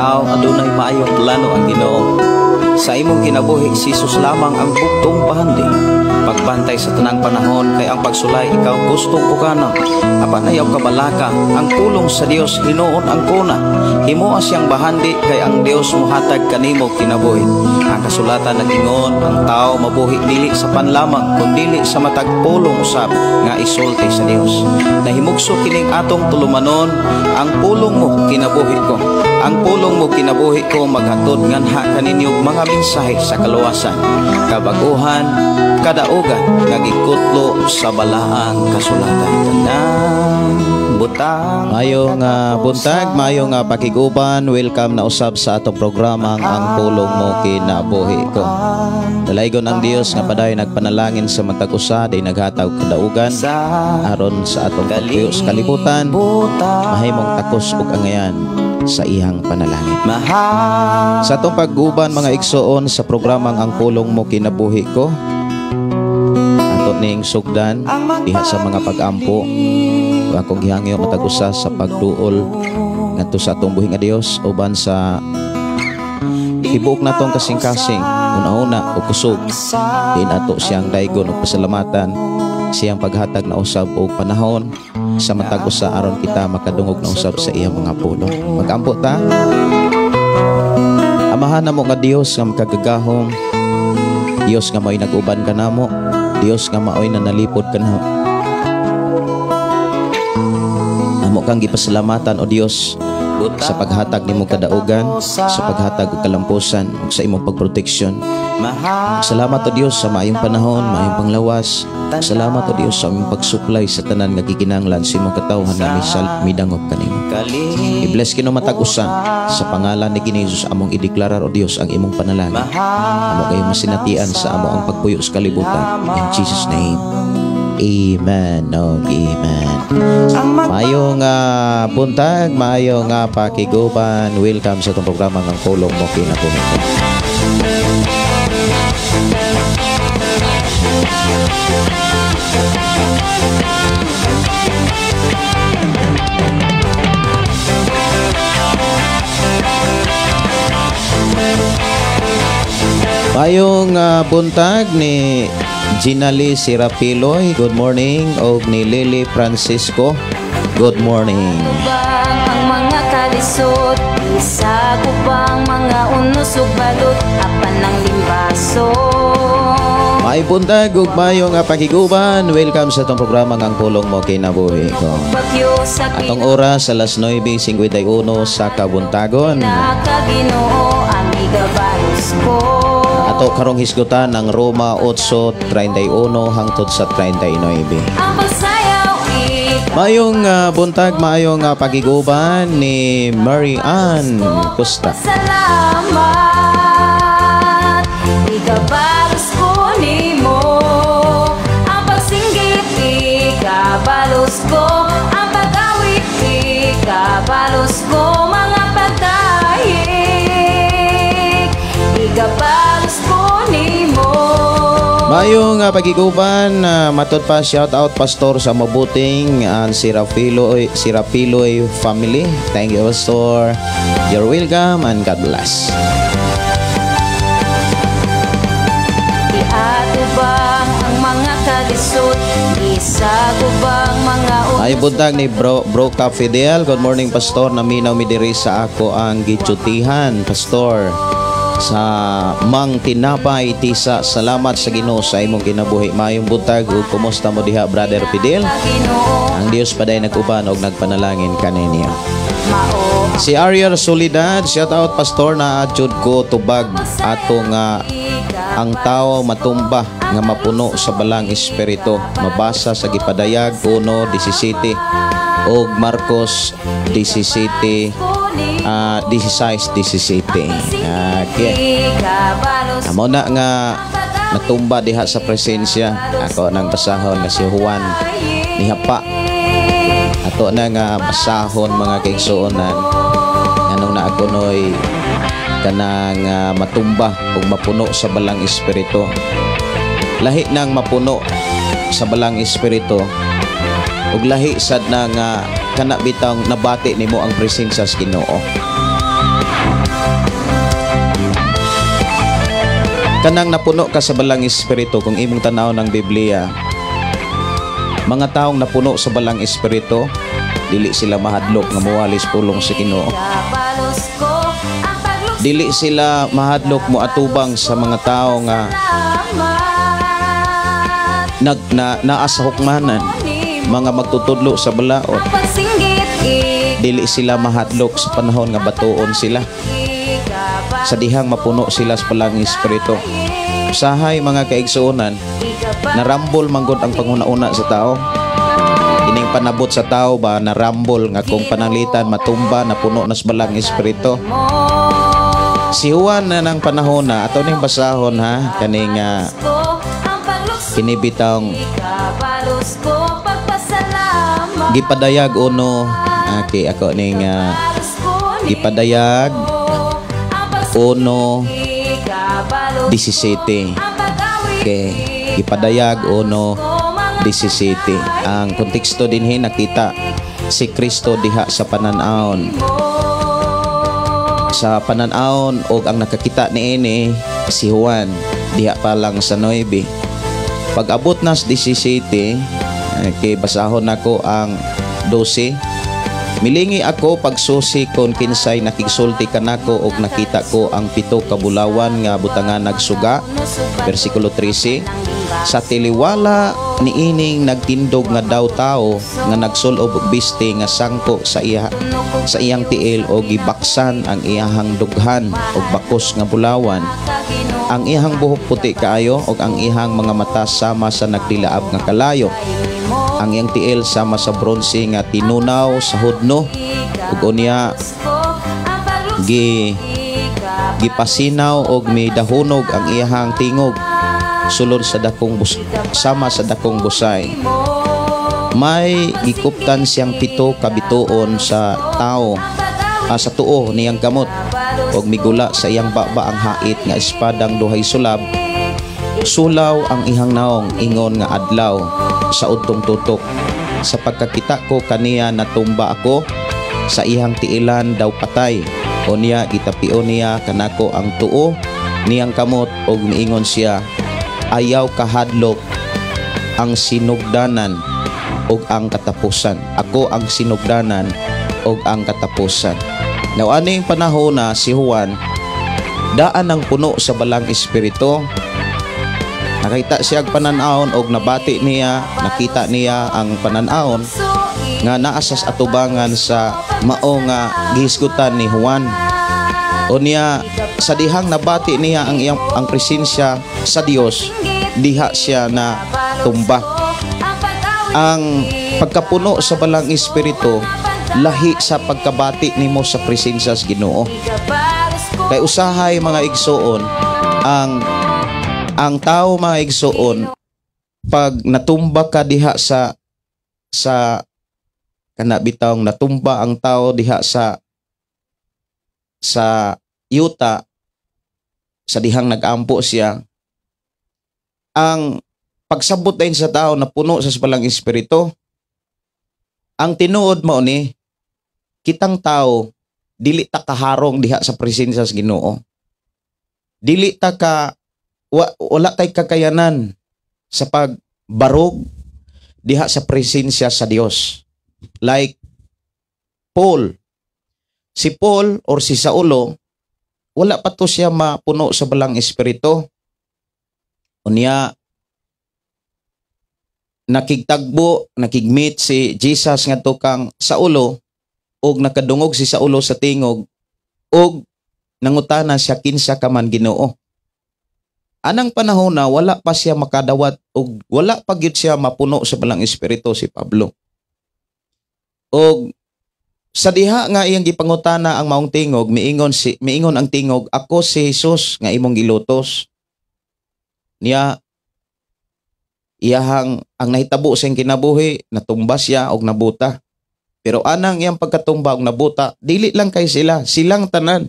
tao adunay maayong plano ang Ginoo. Sa imong kinabuhi si Jesus lamang ang bugtong pahandi. Pagbantay sa tanang panahon kay ang pagsulay ikaw gustong pukana. Apan ayaw kabalaka ang pulong sa Dios hinuon ang kuna. Himuha siyang bahandi kay ang Dios mohatag kanimo kinabuhi. Ang kasulatan nagingon ang tao mabuhi dili sa panlamang kundi sa matag pulong usab nga isulti sa Dios. Nahimugso kining atong tulumanon ang pulong mo kinabuhi ko. Ang pulong mo kinabuhi ko maghatod nganha kaninyong mga mensahe sa kaluwasan, kabaguhan, kadaugan nagikutlo sa balaang kasulatan. Butang mayong buntag, mayong pakiguban. Welcome na usab sa atong programang ang pulong mo kinabuhi ko. Dalaygon ang Dios nga paday nagpanalangin sa matag usa day naghatag kadaugan aron sa atong pagpuyo sa kalibutan. Mahimong takos ug angayan sa iyang panalangin. Sa atong pag-uban mga igsoon sa programang ang pulong mo kinabuhi ko, ato ning sugdan diha sa mga pag-ampo akong gihangyo matag-usa sa pagduol ngadto sa atong buhi nga Dios uban sa tibuok natong kasing-kasing una-una o kusog din ato siyang daygon og pasalamatan siyang paghatag na usab og panahon sa matag usa aron kita makadungog na usab sa iyang mga pulong. Mag-ampo ta. Amahan namo nga Dios nga makagagahom, Dios nga mao'y nag-uban kanamo, Dios nga mao'y nanalipod kanamo. Amo kang gipasalamatan o Dios sa paghatag nimo kadaugan, sa paghatag og kalampusan ug sa imong pagproteksyon. Salamat o Dios sa maayong panahon, maayong panglawas. Salamat o Dios sa aming pagsuplay sa tanan nga gikinahanglan sa imong katawhan nga midangop kanimo. I-bless kino matag usa sa pangalan ni Jesus among ideklarar o Dios ang imong panalangin. Amo kayo masinatian sa amo ang pagpuyo sa kalibutan. In Jesus name. Amen. Oh, amen. Mayong buntag, mayong pakiguban. Welcome sa itong programa ng pulong mo kinabuhi ko. Mayong buntag ni Ginali Sirapiloy, good morning. Og ni Lily Francisco, good morning. Ang mga kalisod, isa ko bang mga unos ug balot, apan ng limbaso. May buntag ug mayong pakiguban. Welcome sa itong programa ng pulong mo kinabuhi ko. Atong oras alas 9:51 sa kabuntagon. Nakaginoo ang igabalos ko. Ato karong hisgutan ng Roma 8:31 hangtod sa 39. Ang pagsayaw Mayong buntag, mayong pakiguban ni Mary Ann Costa. Salamat, igabalos ko nimo. Ang pagsinggit, igabalos ko. Ang pag-awit, igabalos ko. Mga pagdahig, igabalos ko nimo. Mayong pagiguban, matod pa shout out pastor sa mabuting Sirapiloy family. Thank you pastor. You're welcome and God bless. Iato bang ang mga kalisod, isa ko bang mga Ay buntag ni Bro Ka Fidel. Good morning pastor. Naminaw mi diri sa ako ang gitsutihan pastor sa Mang Tinapay Tisa. Salamat sa Ginoo sa imong kinabuhi. Mayong buntag ug kumusta mo diha brother Fidel? Ang Dios paday nag-uban og nagpanalangin kaninyo. Si Ariel Solidad, shout out pastor na adjud ko tubag ato nga ang tao matumba nga mapuno sa balang espiritu. Mabasa sa gipadayag 1:17 og Marcos 16:17. Okay. Amo na nga natumba diha sa presensya. Ako nang basahon nga si Juan nihapa. Ato na nga basahon mga kaigsuonan. Anong na ako noy kanang matumba ug mapuno sa balang espiritu. Lahi nang mapuno sa balang espiritu ug lahi sad na nga kana bitang nabati nimo ang presensya sa Ginoo. Kanang napuno ka sa balang espiritu, kung imong tanaw ng Biblia, mga taong napuno sa balang espiritu, dili sila mahadlok nga muwalis pulong sa Ginoo. Ikabalos ko ang paglukso Dili sila mahadlok mo atubang sa mga tao nga naa sa hukmanan, mga magtutudlo sa balaod. pagsinggit Dili sila mahadlok sa panahon nga batuon sila, sa dihang mapuno sila sa balang espiritu. Usahay mga kaigsuonan, narambol manggod ang panguna-una sa tao. Ining panabot sa tao ba narambol nga kung pananglitan matumba na puno na sa balang espiritu. Si Juan na ng panahon na ato ning basahon ha kaning kinibitang Ikabalos ko pagpasalamat gipadayag uno kay ako ning gipadayag uno 17 kay gipadayag uno 17. Ang konteksto dinhi nakita si Kristo diha sa pananaon og ang nakakita niini si Juan diha pa lang sa 9. Pag abot na sa 17 kay basahon nako ang 12. Milingi ako pagsusi kon kinsay nakigsulti kanako og nakita ko ang 7 ka bulawan nga butangan nagsuga. Versikulo 13. Sa tiliwala niining nagtindog nga daw tao nga nagsulob og biste nga sangko sa iyang tiil o gibaksan ang iyahang dughan og bakos nga bulawan. Ang iyahang buhok puti kaayo og ang iyahang mga mata sama sa nagdilaab nga kalayo. Ang iyang tiil sama sa bronze nga tinunaw sa hudno ug unya gipasinaw og midahunog ang iyahang tingog sulod sa sama sa dakong busay. May gikuptan siyang 7 ka bituon sa sa tuo niyang kamot og migula sa iyang baba ang hait nga espadang duhay sulab. Sulaw ang ihang naong ingon nga adlaw sa udtong tutok. Sa pagkakita ko kaniya natumba ako sa ihang tiilan daw patay. Unya gitapio niya kanako ang tuo niyang kamot og miingon siya, ayaw kahadlok ang sinugdanan og ang katapusan. Ako ang sinugdanan og ang katapusan. Now aning panahon na si Juan daan ang puno sa balang espiritu. Nakita siya ang pananahon og nabati niya, nakita niya ang pananahon nga naasas atubangan sa mao nga gihisgutan ni Juan. Unya sa dihang nabati niya ang presensya sa Dios, diha siya na tumba. Ang pagkapuno sa balang espiritu lahi sa pagkabati nimo sa presensya sa Ginoo. Kay usahay mga igsoon ang tao mga igsoon pag natumba ka diha sa kanabitang natumba ang tao diha sa yuta sa dihang nagampo siya, ang pagsabot dayon sa tao na puno sa balang espiritu, ang tinuod mao ni kitang tao dili ta kaharong diha sa presensya sa Ginoo. Dili ta ka wala tay kakayanan sa pagbarog diha sa presensya sa Dios. Like Paul. Si Paul or si Saulo, wala pa to siya mapuno sa balang espiritu. Unya nakigmeet si Jesus ngadto kang Saulo og nakadungog si Saulo sa tingog og nangutana siya kinsa ka man Ginoo. Anang panahon na wala pa siya makadawat o wala pa gyud siya mapuno sa balang espiritu si Pablo. O sa diha nga iyang gipangutana ang maong tingog, miingon ang tingog, ako si Jesus nga imong gilutos. Niya iyahang ang nahitabo sa iyang kinabuhi, natumba siya og nabuta. Pero anang iyang pagkatumba og nabuta, dili lang kay silang tanan.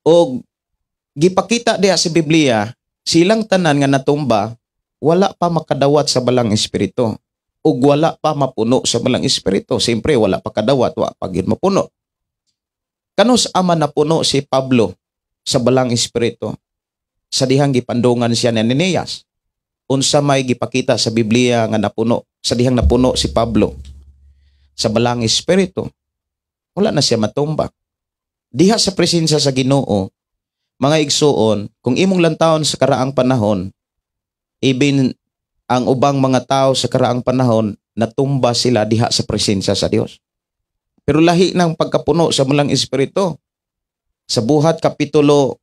Og gipakita diha sa Biblia, silang tanan nga natumba, wala pa makadawat sa balang espiritu. Ug wala pa mapuno sa balang espiritu. Siyempre, wala pa kadawat, wala pa gyud mapuno. Kanus ama napuno si Pablo sa balang espiritu. Sa dihang gipandungan siya ni Ananias. Unsa may gipakita sa Biblia nga napuno, sa dihang napuno si Pablo sa balang espiritu. Wala na siya matumbak. Diha sa presensya sa Ginoo, mga igsuon, kung imong lantawon sa karaang panahon, even ang ubang mga tao sa karaang panahon, natumba sila diha sa presensya sa Dios. Pero lahi ng pagkapuno sa balang espiritu. Sa Buhat Kapitulo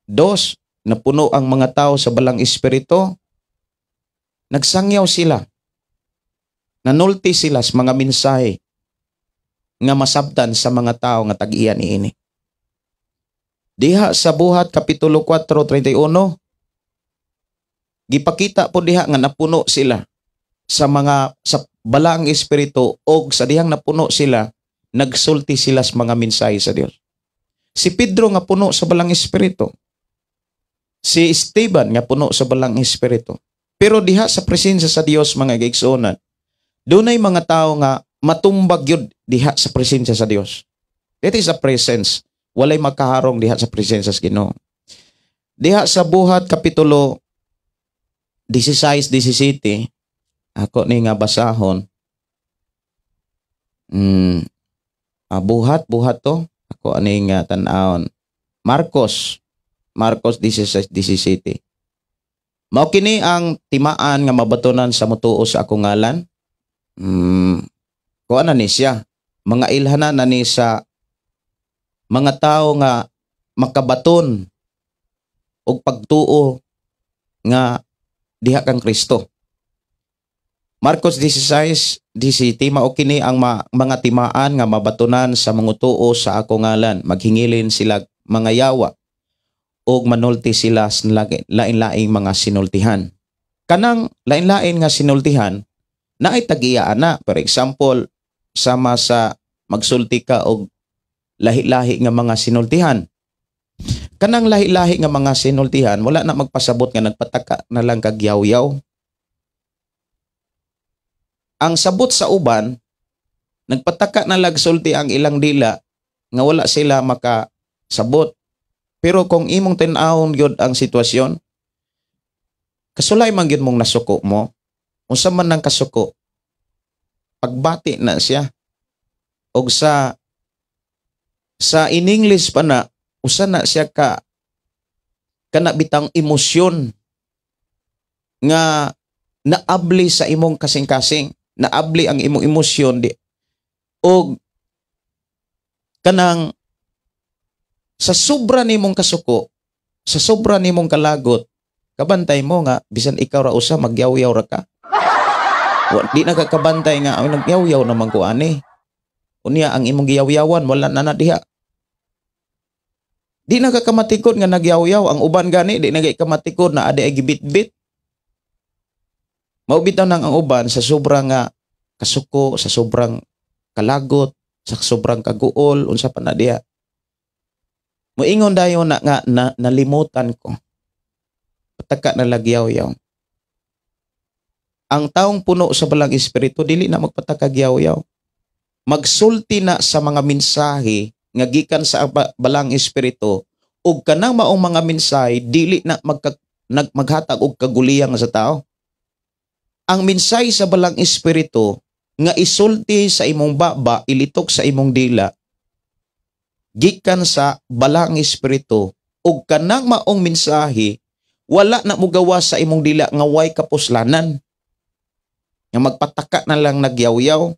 2, napuno ang mga tao sa balang espiritu, nagsangyaw sila. Nanulti sila sa mga mensahe nga masabtan sa mga tao nga tag-iya niini. Diha sa Buhat Kapitulo 4:31, gipakita po diha nga napuno sila sa balang espiritu o sa dihang napuno sila, nagsulti sila sa mga mensahe sa Dios. Si Pedro nga puno sa balang espiritu. Si Esteban nga puno sa balang espiritu. Pero diha sa presensya sa Dios, mga igsoon, dunay mga tao nga matumbag yun diha sa presensya sa Dios. That is a presence. Walay makaharong diha sa presensya sa Ginoo. Diha sa Buhat Kapitulo 16-17, ako ni nga basahon. Buhat to. Ako ani nga tan-awon. Marcos 16-17. Mao kini ang timaan nga mabatonan sa mutuo sa akong ngalan. Kuan na ni siya. Mga ilhanan na ni sa mga tao nga makabaton og pagtuo nga diha kang Kristo. Marcos 16:17, mao kini ang mga timaan nga mabatonan sa mangutuo sa akong ngalan. Maghingilin sila mga yawa ug manulti sila sa lain-laing mga sinultihan. Kanang lain-lain nga sinultihan naay tag-iya ana. For example, sama sa magsulti ka og lahi-lahi nga mga sinultihan. Kanang lahi-lahi nga mga sinultihan, wala na magpasabot nga nagpataka na lang kag yaw-yaw. Ang sabot sa uban, nagpataka na lagsulti ang ilang dila nga wala sila makasabot. Pero kung imong tin-awon gyud ang sitwasyon, kasulay man gyud mong nasuko mo, unsa man nang kasuko, pagbati na siya. Og sa in English pa na, usa na siya kana bitang emosyon nga naabli sa imong kasing-kasing, naabli ang imong emosyon di og kanang sa sobra nimong kasuko, sa sobra nimong kalagot, kabantay mo nga bisan ikaw ra usa magyaw-yaw ra ka. Di na kakabantay nga nagyaw-yaw naman ko ani. Unya ang imong giyaw-yawan wala na diha. Di na kakamatikod nga nagyaw-yaw, ang uban gani di na kamatikod na adi ay gibit-bit. Maubitaw nang ang uban sa sobrang nga kasuko, sa sobrang kalagot, sa sobrang kaguol, unsa pa na diha. Moingon dayon na nga nalimutan ko. Pataka na lagyaw-yaw. Ang taong puno sa balang espiritu dili na magpatakagyaw-yaw. Magsulti na sa mga mensahe nga gikan sa balang espiritu ug kanang maong mga mensahe dili na maghatag og kaguliyang sa tao. Ang mensahe sa balang espiritu nga isulti sa imong baba, ilitok sa imong dila, gikan sa balang espiritu ug kanang maong mensahe wala na mugawa sa imong dila nga way kapuslanan nga magpataka na lang nagyaw-yaw.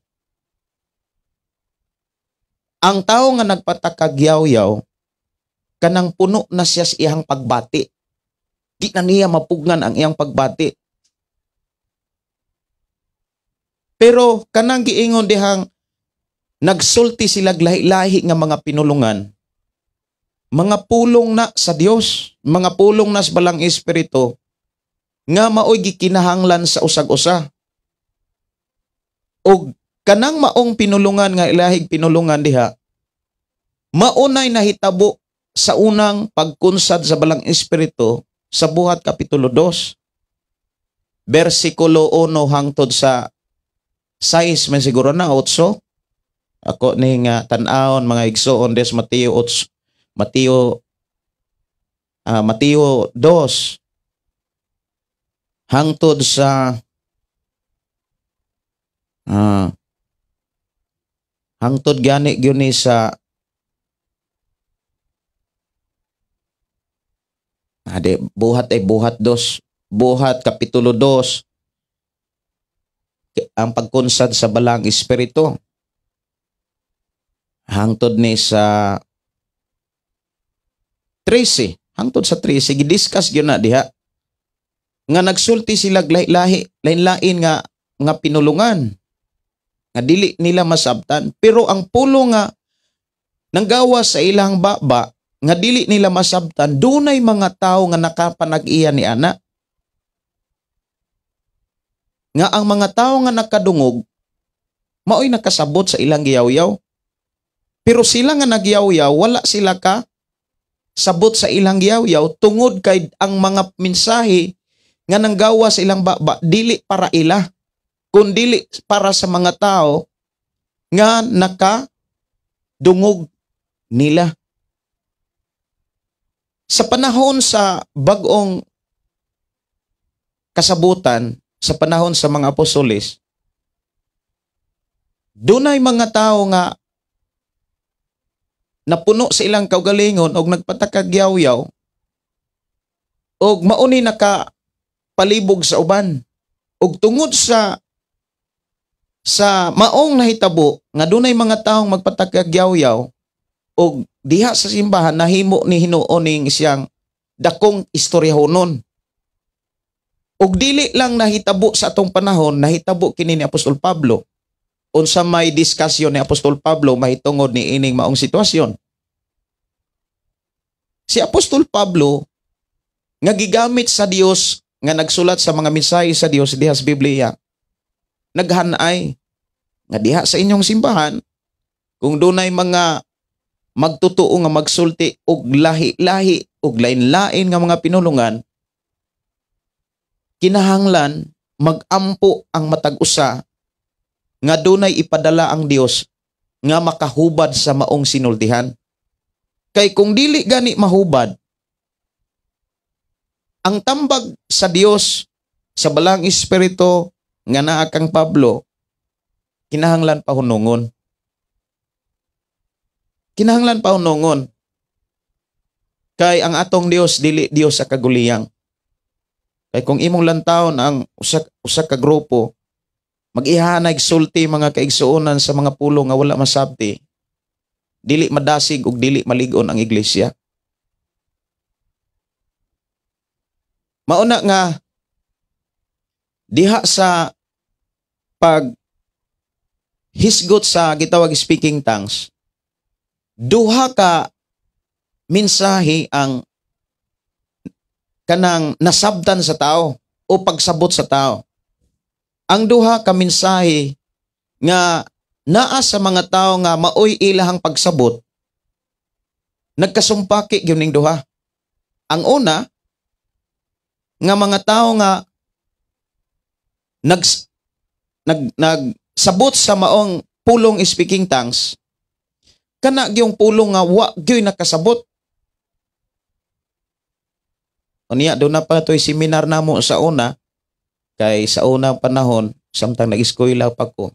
Ang tao nga nagpataka-yaw-yaw kanang puno na siya sa iyang pagbati, di na niya mapugnan ang iyang pagbati. Pero kanang giingon dihang nagsulti sila lahi-lahi nga mga pinulungan, mga pulong na sa Dios, mga pulong na sa balang espiritu, nga maoy gikinahanglan sa usag-usa. O kanang maong pinulungan nga ilahig pinulungan diha, maunay nahitabo sa unang pagkunsad sa balang espiritu sa Buhat Kapitulo 2, versikulo 1 hangtod sa 6 man siguro na 8. Ako ni nga tan-awon mga igsoon des Mateo Mateo 2 hangtod sa hangtod gani gyud ni sa buhat 2, buhat kapitulo 2, ang pagkunsad sa balang espiritu. Hangtod ni sa 13, hangtod sa 13 gidiscuss gyud na diha nga nagsulti sila lain-lain nga pinulungan nga dili nila masabtan, pero ang pulo nga nanggawas sa ilang baba nga dili nila masabtan, dunay mga tao nga nakapanag-iya ni ana. Nga ang mga tao nga nakadungog maoy nakasabot sa ilang giyaw-yaw. Pero sila nga nagyaw-yaw, wala sila ka sabot sa ilang giyaw-yaw tungod kay ang mga mensahe nga nanggawa sa ilang baba dili para ila, kundi para sa mga tao nga nakadungog nila. Sa panahon sa bagong kasabutan, sa panahon sa mga apostoles, dunay mga tao nga napuno sa ilang kaugalingon og nagpatakagyaw-yaw og mauni nakapalibog sa uban. Og tungod sa maong nahitabo nga dunay mga taong magpatakagyaw-yaw og diha sa simbahan nahimo ni Hinuo ning siyang dakong istoryahonon. Og dili lang nahitabo sa atong panahon, nahitabo kini ni Apostol Pablo. Unsa may diskusyon ni Apostol Pablo mahitungod ni ining maong sitwasyon. Si Apostol Pablo nga gigamit sa Dios nga nagsulat sa mga mensahe sa Dios diha sa Biblia, naghanay nga diha sa inyong simbahan kung dunay mga magtutuo nga magsulti og lahi-lahi og lain-lain nga mga pinulungan, kinahanglan magampo ang matag usa nga dunay ipadala ang Dios nga makahubad sa maong sinultihan. Kay kung dili gani mahubad, ang tambag sa Dios sa balang espiritu nga naa kang Pablo, kinahanglan pahunungon. Kinahanglan pahunungon. Kay ang atong Dios dili Dios sa kaguliyang. Kay kung imong lantawon ang usa ka grupo, mag-ihanay sulti mga kaigsuonan sa mga pulo nga wala masabti, dili madasig ug dili malig-on ang iglesia. Mauna nga diha sa pag hisgot sa gitawag speaking tongues, duha ka mensahe ang kanang nasabtan sa tao o pagsabot sa tao. Ang duha ka mensahe nga naa sa mga tao nga maoy ilahang pagsabot, nagkasumpaki gyud ning duha. Ang una nga mga tao nga nagsabot sa maong pulong speaking tongues, kana gyung pulong nga wa gyud nakasabot. Unya do na pa to'y seminar namo sa una, kay sa unang panahon samtang nag-eskwela pa ko,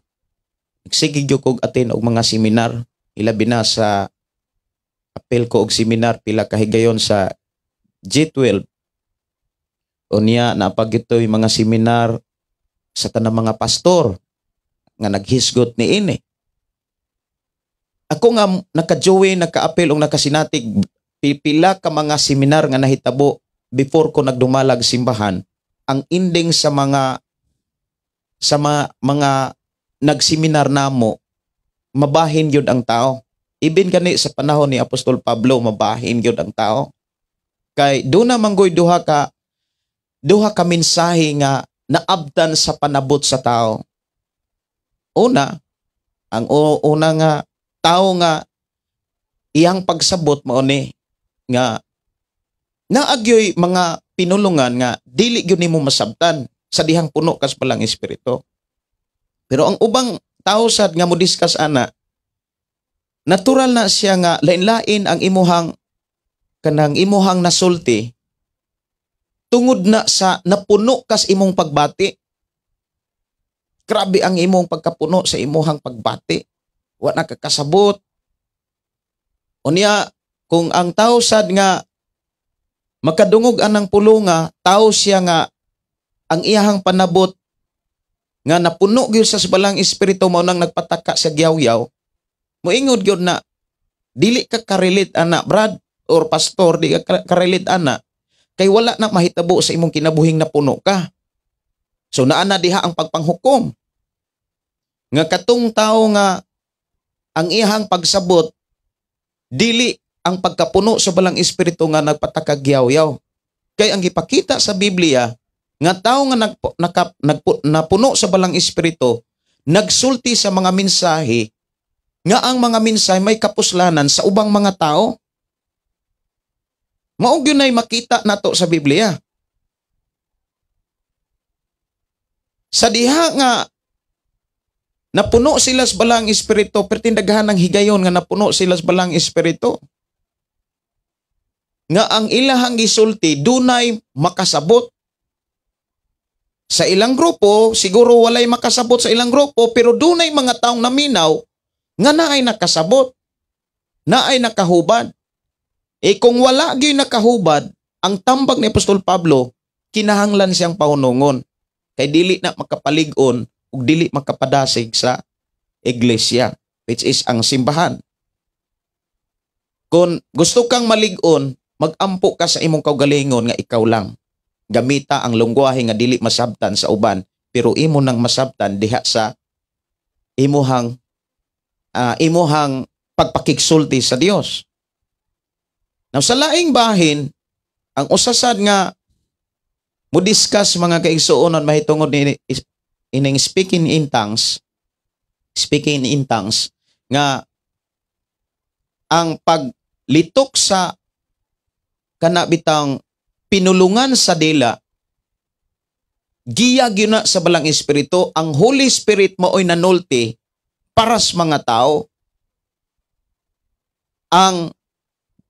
nagsige gyud kog attend og mga seminar, ilabi na sa apel ko og seminar pila ka higayon sa G12. Unya napagitoy mga seminar sa tanang mga pastor nga naghisgot ni ini. Ako nga naka-join, naka-apel og nakasinatig pipila ka mga seminar nga nahitabo before ko nagdumalag simbahan. Ang ending sa mga nagseminar namo, mabahin yun ang tao. Even kani sa panahon ni Apostol Pablo, mabahin yun ang tao. Kay doon na manggoy duha ka mensahe nga naabdan sa panabot sa tao. Ang una nga tao nga iyang pagsabot mao ni nga naagyoy mga pinulungan nga dili gyud nimo masabtan sa dihang puno kas palang espiritu. Pero ang ubang tao sad nga modiscuss ana, natural na siya nga lain-lain ang imuhang kanang imuhang nasulti tungod na sa napuno kas imong pagbati. Grabe ang imong pagkapuno sa imuhang pagbati. Wa na kakasabot. Unya, kung ang tao sad nga makadungog anang pulunga, tao siya nga ang iyahang panabot nga napuno gyud sa balang espiritu mao nang nagpataka sa gyaw-yaw, moingod gyud na dili ka karelate ana, brad or pastor, di ka karelate ana kay wala na mahitabo sa imong kinabuhing napuno ka. So naa na diha ang pagpanghukom. Nga katong tao nga ang iyahang pagsabot dili ang pagkapuno sa balang espiritu nga nagpatakagyaw-yaw. Kay ang gipakita sa Biblia nga tao nga napuno sa balang espiritu nagsulti sa mga mensahe nga ang mga mensahe may kapuslanan sa ubang mga tao. Mao gyud nay makita nato sa Biblia. Sa diha nga napuno sila sa balang espiritu, pertindaghan ng higayon nga napuno sila sa balang espiritu. Nga ang ilahang gisulti dunay makasabot. Sa ilang grupo, siguro walay makasabot sa ilang grupo, pero dunay mga taong naminaw nga naay nakasabot, naay nakahubad. Kung wala gyud nakahubad, ang tambag ni Apostol Pablo, kinahanglan siyang pahunungon. Kay dili na makapalig-on ug dili makapadasig sa iglesia, which is ang simbahan. Kung gusto kang malig-on, magampo ka sa imong kaugalingon nga ikaw lang. Gamita ang lungguwahe nga dili masabtan sa uban, pero imo nang masabtan diha sa imuhang pagpakigsulti sa Dios. Now sa laing bahin, ang usasad nga mo discuss mga kaigsuonon mahitungod ni ining speaking in tongues nga ang paglitok sa kanabitang pinulungan sa dila giya gyud na sa balang espiritu. Ang Holy Spirit maoy nanulti para sa mga tao. Ang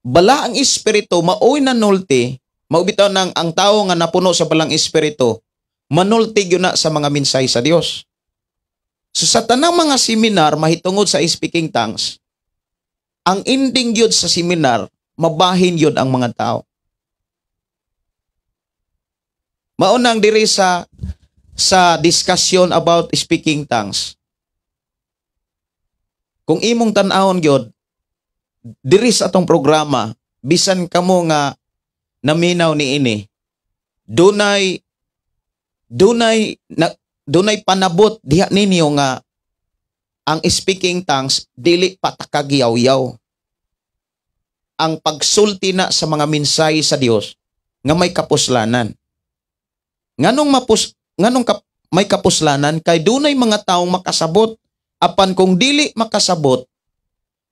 balaang espiritu maoy nanulti, mao bitaw nang ang tao nga napuno sa balang espiritu manulti gyud na sa mga mensahe sa Dios. So sa tanang mga seminar mahitungod sa speaking tongues, ang ending gyud sa seminar mabahin gyud ang mga tao. Maunang diri sa discussion about speaking tongues. Kung imong tan-awon gyud diri sa atong programa, bisan kamo nga naminaw niini, dunay panabot diha ninyo nga ang speaking tongues dili patakagyaw-yaw. Ang pagsulti na sa mga mensahe sa Dios nga may kapuslanan. Nganong may kapuslanan kay dunay mga taong makasabot, apan kung dili makasabot,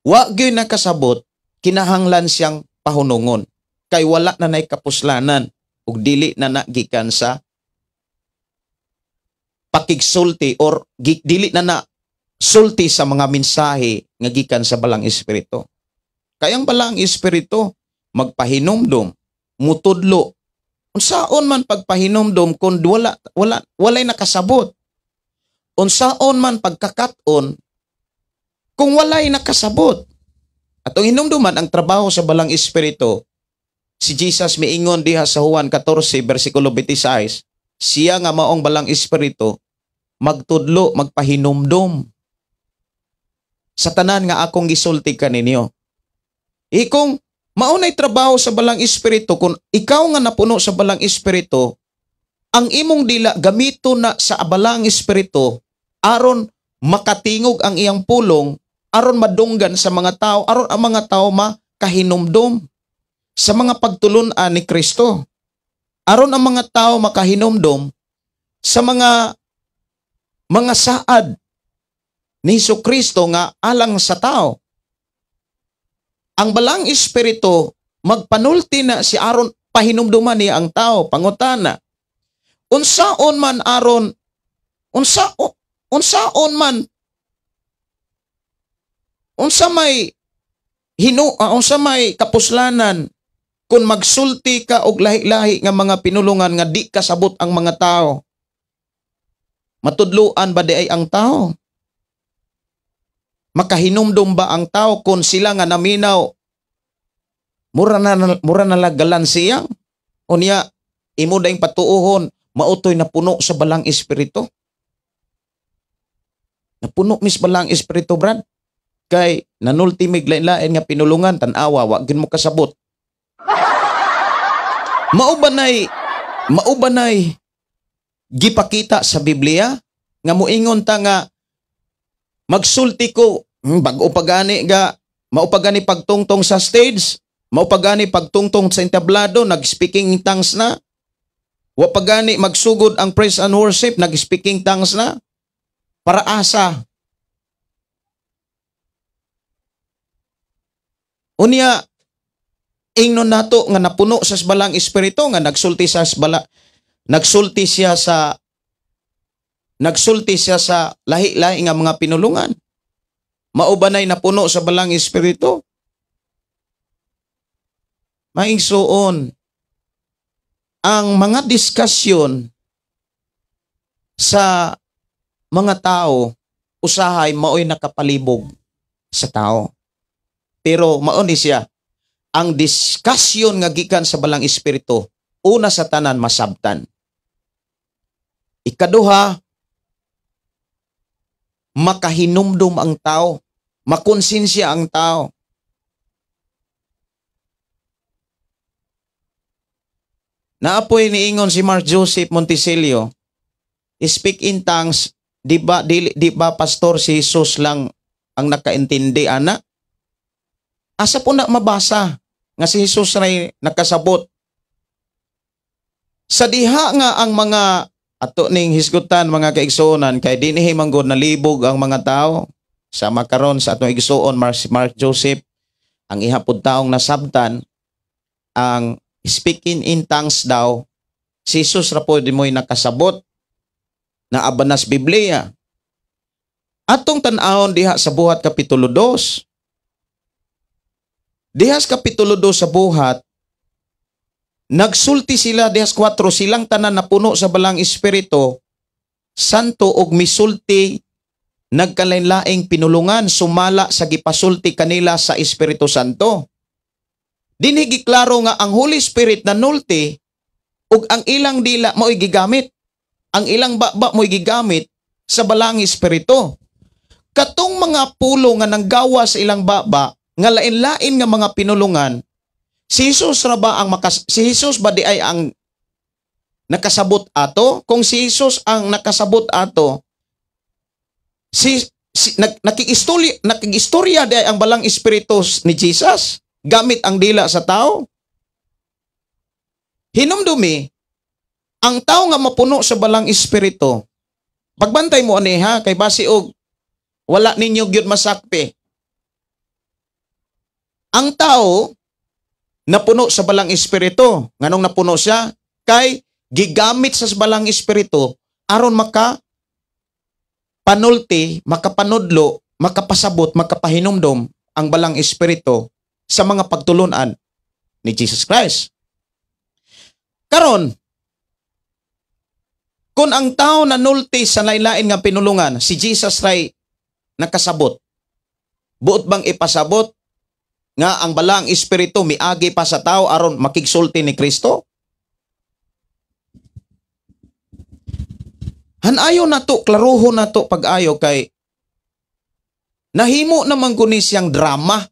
wa gyud nakasabot, kinahanglan siyang pahunungon kay wala na nay kapuslanan ug dili na nagikan sa pakigsulti or dili na sulti sa mga mensahe nga gikan sa balang espiritu. Kay ang balang espiritu magpahinumdom, mutudlo. Unsaon man pagpahinumdom kung walay nakasabot. Unsaon man pagkakaton kung walay nakasabot. At ang hinumduman ang trabaho sa balang espiritu, si Jesus miingon diha sa Juan 14 versikulo 26, siya nga maong balang espiritu magtudlo, magpahinumdom sa tanan nga akong gisulti kaninyo. Kung maunay trabaho sa balang espiritu, kung ikaw nga napuno sa balang espiritu, ang imong dila gamito na sa balang espiritu aron makatingog ang iyang pulong, aron madunggan sa mga tao, aron ang mga tao makahinumdom sa mga pagtulon-an ni Kristo. Aron ang mga tao makahinumdom sa mga saad ni Jesucristo nga alang sa tao. Ang balang espiritu magpanulti na si aron pahinumduman niya ang tao. Pangutana, unsaon man aron unsaon man unsa may kapuslanan kung magsulti ka og lahi-lahi nga mga pinulungan nga di kasabot ang mga tao, matudluan ba di ay ang tao? Makahinumdum ba ang tao kung sila nga naminaw, mura na lagalan siya? O niya, imo daing patuuhon, mautoy na puno sa balang espiritu. Napuno mis balang espiritu, Brad. Kay nanultimig lain-lain nga pinulungan, tanawa, wag mo kasabot. Maubanay gipakita sa Biblia nga moingon ta nga magsulti ko bag-o pagani maupagani pagtungtong sa stage, maupagani pagtungtong sa entablado, nag-speaking in tongues na. Wa pagani magsugod ang praise and worship, nag-speaking tongues na. Para asa. Unya, ingnon nato nga napuno sa balang espiritu nga nagsulti siya sa lahi-lahi nga mga pinulungan. Maubanay napuno sa balang espiritu. Maingsuon ang mga diskusyon sa mga tao usahay maoy nakapalibog sa tao. Pero maon ni siya, ang diskusyon nga gikan sa balang espiritu, una sa tanan masabtan. Ikaduha, makahinumdum ang tao, makonsensya ang tao. Naapoy niingon si Mark Joseph Monticello, speak in tongues, di ba pastor si Jesus lang ang nakaintindi, ana? Asa po na mabasa nga si Jesus ray nakasabot. Sa diha nga ang mga ato ning hisgutan mga kaigsuonan kay dinhi manggod nalibog ang mga tao sa makaron sa atong igsuon Mark Joseph ang ihapod taong nasabtan ang speaking in tongues daw si Jesus ra pod mo'y nakasabot na abanas Biblia. Atong tan-awon diha sa Buhat Kapitulo 2. Dihas Kapitulo 2 sa Buhat, nagsulti sila, dihas 4, silang tanan na puno sa balang espiritu, santo og misulti, nagkalain-laing pinulungan, sumala sa gipasulti kanila sa Espiritu Santo. Dinhi klaro nga ang Holy Spirit na nulti, ug ang ilang dila mo'y gigamit, ang ilang baba mo'y gigamit sa balang espiritu. Katong mga pulo nga nanggawa sa ilang baba, nga lain-lain nga mga pinulungan, si Jesus ba di ay ang nakasabot ato? Kung si Jesus ang nakasabot ato, nakigistorya di ay ang balang espiritu ni Jesus gamit ang dila sa tao. Hinumdumi, ang tao nga mapuno sa balang espiritu, pagbantay mo ani ha, kay basi og wala ninyo gyud masakpi. Ang tao napuno sa balang espiritu, nganong napuno siya? Kay gigamit sa balang espiritu aron panulti, makapanudlo, makapasabot, makapahinumdom ang balang espiritu sa mga pagtulunan ni Jesus Christ. Karon, kung ang tao nanulti sa lain-lain nga pinulungan, si Jesus ray nakasabot, buot bang ipasabot nga ang balang espiritu miagi pa sa tao aron makigsulti ni Kristo? Hanayo na to, klaruho na to pag-ayo kay nahimo naman guni siyang drama.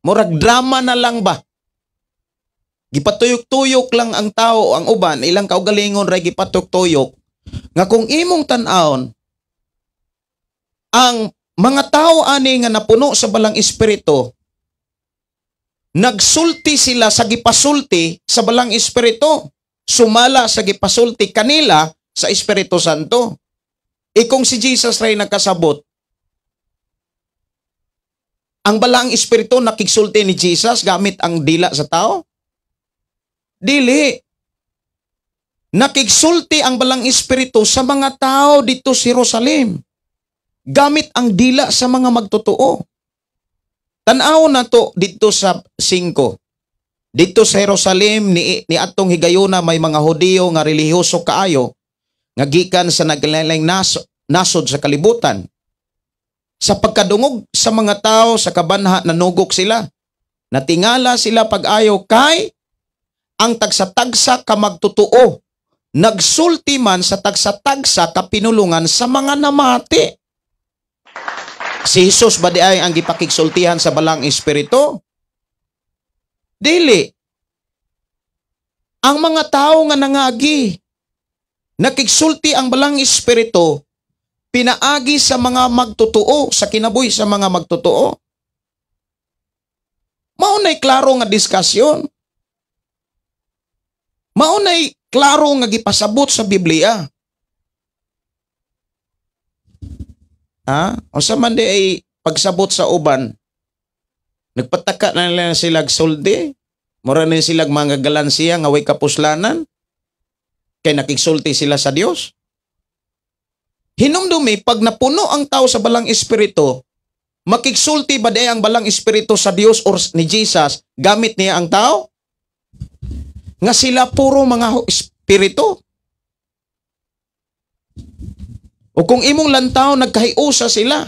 Murag drama na lang ba? Gipatuyok-tuyok lang ang tao, ang uban, ilang kaugalingon ray gipatuyok-tuyok. Nga kung imong tan-awon, ang mga tao ani nga napuno sa balang espiritu, nagsulti sila sa gipasulti sa balang espiritu. Sumala sa gipasulti kanila sa Espiritu Santo. Kung si Jesus ray nakasabot, ang balang espiritu nakigsulti ni Jesus gamit ang dila sa tao? Dili. Nakigsulti ang balang espiritu sa mga tao dito sa Jerusalem gamit ang dila sa mga magtotoo. Tan-aw na to dito sa 5. Dito sa Jerusalem ni atong higayuna may mga Hudiyo nga relihiyoso kaayo nga gikan sa naglaing nasod sa kalibutan. Sa pagkadungog sa mga tao sa kabanha nanugok sila. Natingala sila pag-ayo kay ang tagsa-tagsa ka magtutuo. Nagsulti man sa tagsa-tagsa ka pinulungan sa mga namati. Si Jesus ba di ay ang gipakigsultihan sa balang espiritu? Dili. Ang mga tao nga nangagi, nakigsulti ang balang espiritu, pinaagi sa mga magtutuo, sa kinabuhi sa mga magtutuo. Maunay klaro nga diskusyon. Maunay klaro nga gipasabot sa Biblia. Unsa man di ay pagsabot sa uban, nagpataka na nila silag sulti, mura na silag mga galansiya nga way kapuslanan, kay nakigsulti sila sa Dios. Hinumdumi, pag napuno ang tao sa balang espiritu, makigsulti ba di ang balang espiritu sa Dios or ni Jesus, gamit niya ang tao? Nga sila puro mga espiritu. O kung imong lantaw, nagkahiusa sila.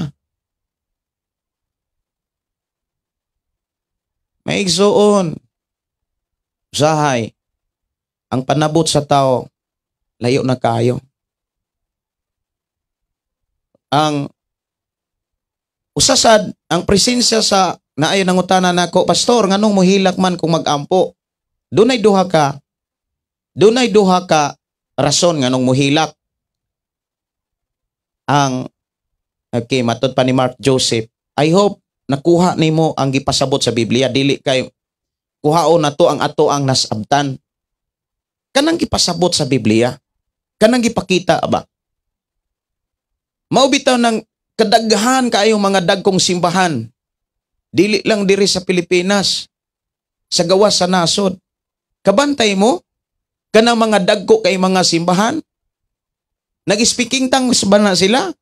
Maigsoon. Usahay. Ang panabot sa tao, layo na kayo. Ang usasad, ang presensya sa naayon ng utana nako, pastor, nganong mohilak man kung magampo. Dunay duha ka rason nganong mohilak. Okay, matod pa ni Mark Joseph. I hope nakuha nimo ang gipasabot sa Biblia, dili kay kuhaon nato ang ato ang nasabtan. Kanang gipasabot sa Biblia, kanang gipakita ba? Mao bitaw ng kadaghan kaayong mga dagkong simbahan. Dili lang diri sa Pilipinas, sa gawas sa nasod. Kabantay mo kanang mga dagko kay mga simbahan. Nag-speaking tongues ba na sila?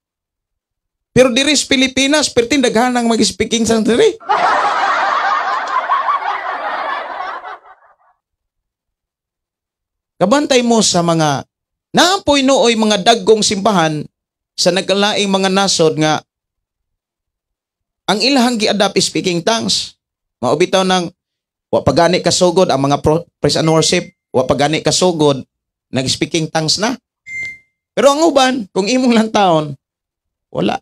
Pero diri sa Pilipinas, pertin daghan ang mag-speaking tongues diri. Kabantay mo sa mga naapoy nooy mga daggong simbahan sa nagkalaing mga nasod nga ang ilahang gi-adapt speaking tongues. Maubitaw ng wa pagani kasugod ang mga praise and worship, wa pagani kasugod nag-speaking tongues na. Pero ang uban, kung imong lang taon, wala.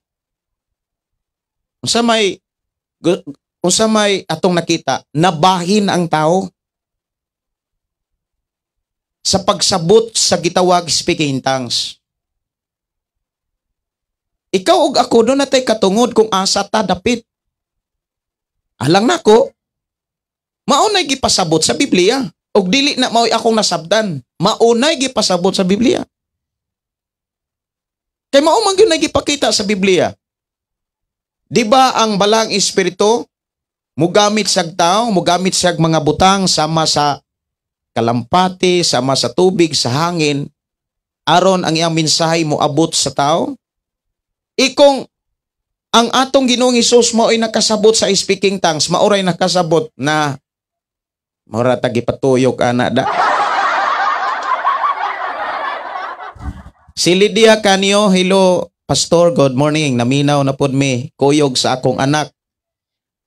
Unsa may atong nakita, nabahin ang tao sa pagsabot sa gitawag speaking tongues. Ikaw ug ako doon natay katungod kung asa ta dapit. Alang nako, maunay gipasabot sa Biblia. Og dili na maoy akong nasabdan. Maunay gipasabot sa Biblia. Kay mao man gyud nagipakita sa Biblia. Di ba ang balang espiritu mugamit sa tao, mugamit sa mga butang sama sa kalampati, sama sa tubig, sa hangin, aron ang iyang mensahe mo abot sa tao? Ikong ang atong Ginoong Hesus mao ay nakasabot sa speaking tongues, maoray nakasabot na maura tagipatuyok ana da. Si Lydia Canio, hello, Pastor, good morning. Naminaw na pod mi, kuyog sa akong anak.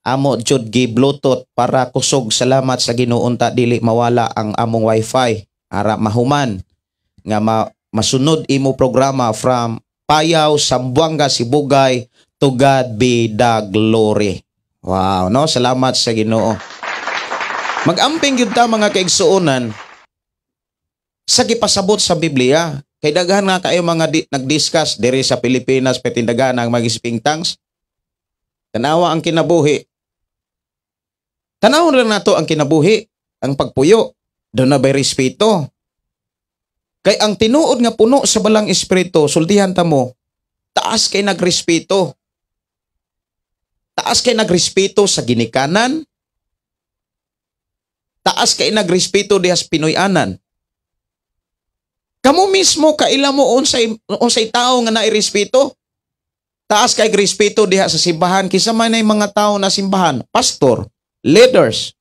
Amo jud gi Bluetooth para kusog. Salamat sa Ginoo ta dili mawala ang among wifi. Ara mahuman nga masunod imo programa from Payaw, Sambuanga, Sibugay, to God be the glory. Wow, no? Salamat sa Ginoo. Mag-amping gyud ta mga kaigsuonan sa gipasabot sa Biblia. Kay daghan nga kayo mga nag-discuss diri sa Pilipinas petindagan ang mag-speaking tongues. Tanawa ang kinabuhi. Tanawon lang nato ang kinabuhi, ang pagpuyo. Doon na bay respeto. Kay ang tinuod nga puno sa balang espiritu, sultihan ta mo, taas kay nagrespeto. Taas kay nagrespeto sa ginikanan. Taas kay nagrespeto diha sa Pinoyanan. Kamu mismo kaila mo unsay tao nga nairespeto. Taas kay respeto diha sa simbahan kisa man ay mga tao na simbahan, pastor, leaders.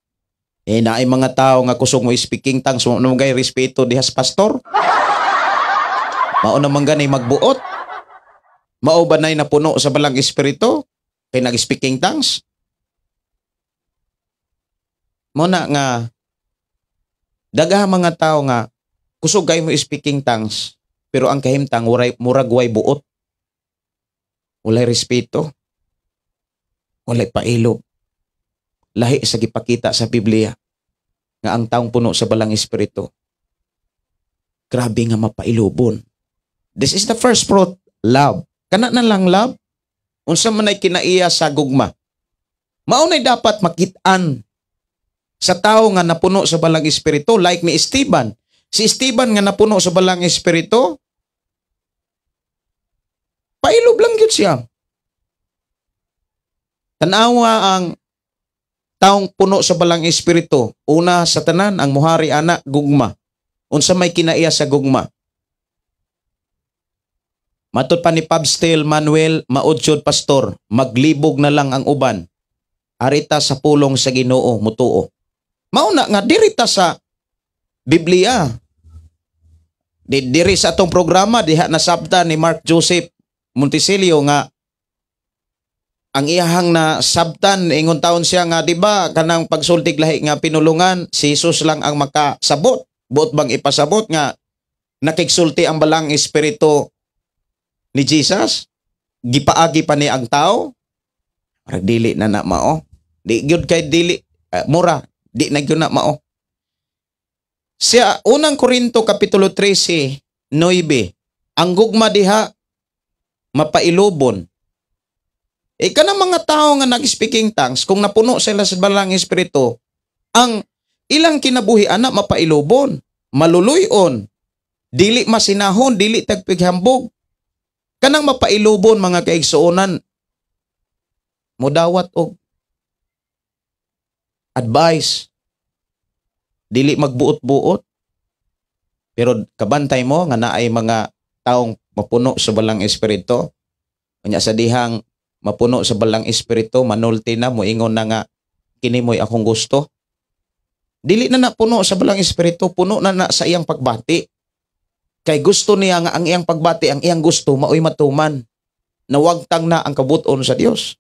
Naay mga tao nga kusog mo speaking tongues, mo naman gay respeto dihas pastor. Mao naman ganay magbuot. Mao ba nay napuno sa balang espiritu kay nag-speaking tongues? Mo na nga dagha mga tao nga kusog kay mo speaking tongues pero ang kahimtang murag way buot. Walay respeto. Walay pailog. Lahi sa gipakita sa Biblia nga ang taong puno sa balang espiritu. Grabe nga mapailubon. This is the first fruit, love. Kana na lang love. Unsa man ay kinaiya sa gugma. Maunay dapat makitaan sa tao nga napuno sa balang espiritu like ni Esteban. Si Esteban nga napuno sa balang espiritu, pailob lang yun siya. Tanawa ang taong puno sa balang espiritu. Una sa tanan, ang muhari anak, gugma. Unsa may kinaiya sa gugma. Matod pa ni Pabstel Manuel, maudsyod pastor, maglibog na lang ang uban. Arita sa pulong sa Ginoo, mutuo. Mauna nga, dirita sa Biblia. Diri sa atong programa, diha nasabta ni Mark Joseph Monticelio nga ang iyahang na sabtan ingon taon siya nga di ba kanang pagsultig lahi nga pinulungan si Jesus lang ang makasabot. Buot bang ipasabot nga nakigsulti ang balang espiritu ni Jesus? Gipaagi pa ni ang tao? Parang dili na na mao. Di gyud kay dili mura, di na gyud na mao. Siya unang Korinto kapitulo 13:9. Ang gugma diha mapailubon. Kanang mga tao nga nag-speaking tongues, kung napuno sila sa balang espiritu, ang ilang kinabuhi anak mapailubon, maluluyon, dili masinahon, dili tagpighambog. Kanang mapailubon mga kaigsuonan, mudawat og advice, dili magbuot-buot. Pero kabantay mo nga naay mga taong mapuno sa balang espiritu, unya sa dihang mapuno sa balang espiritu, manulti na, moingon na nga, kini mo'y akong gusto. Dili na puno sa balang espiritu, puno na sa iyang pagbati. Kay gusto niya nga ang iyang pagbati, ang iyang gusto, maoy matuman. Nawagtang na ang kabuton sa Dios.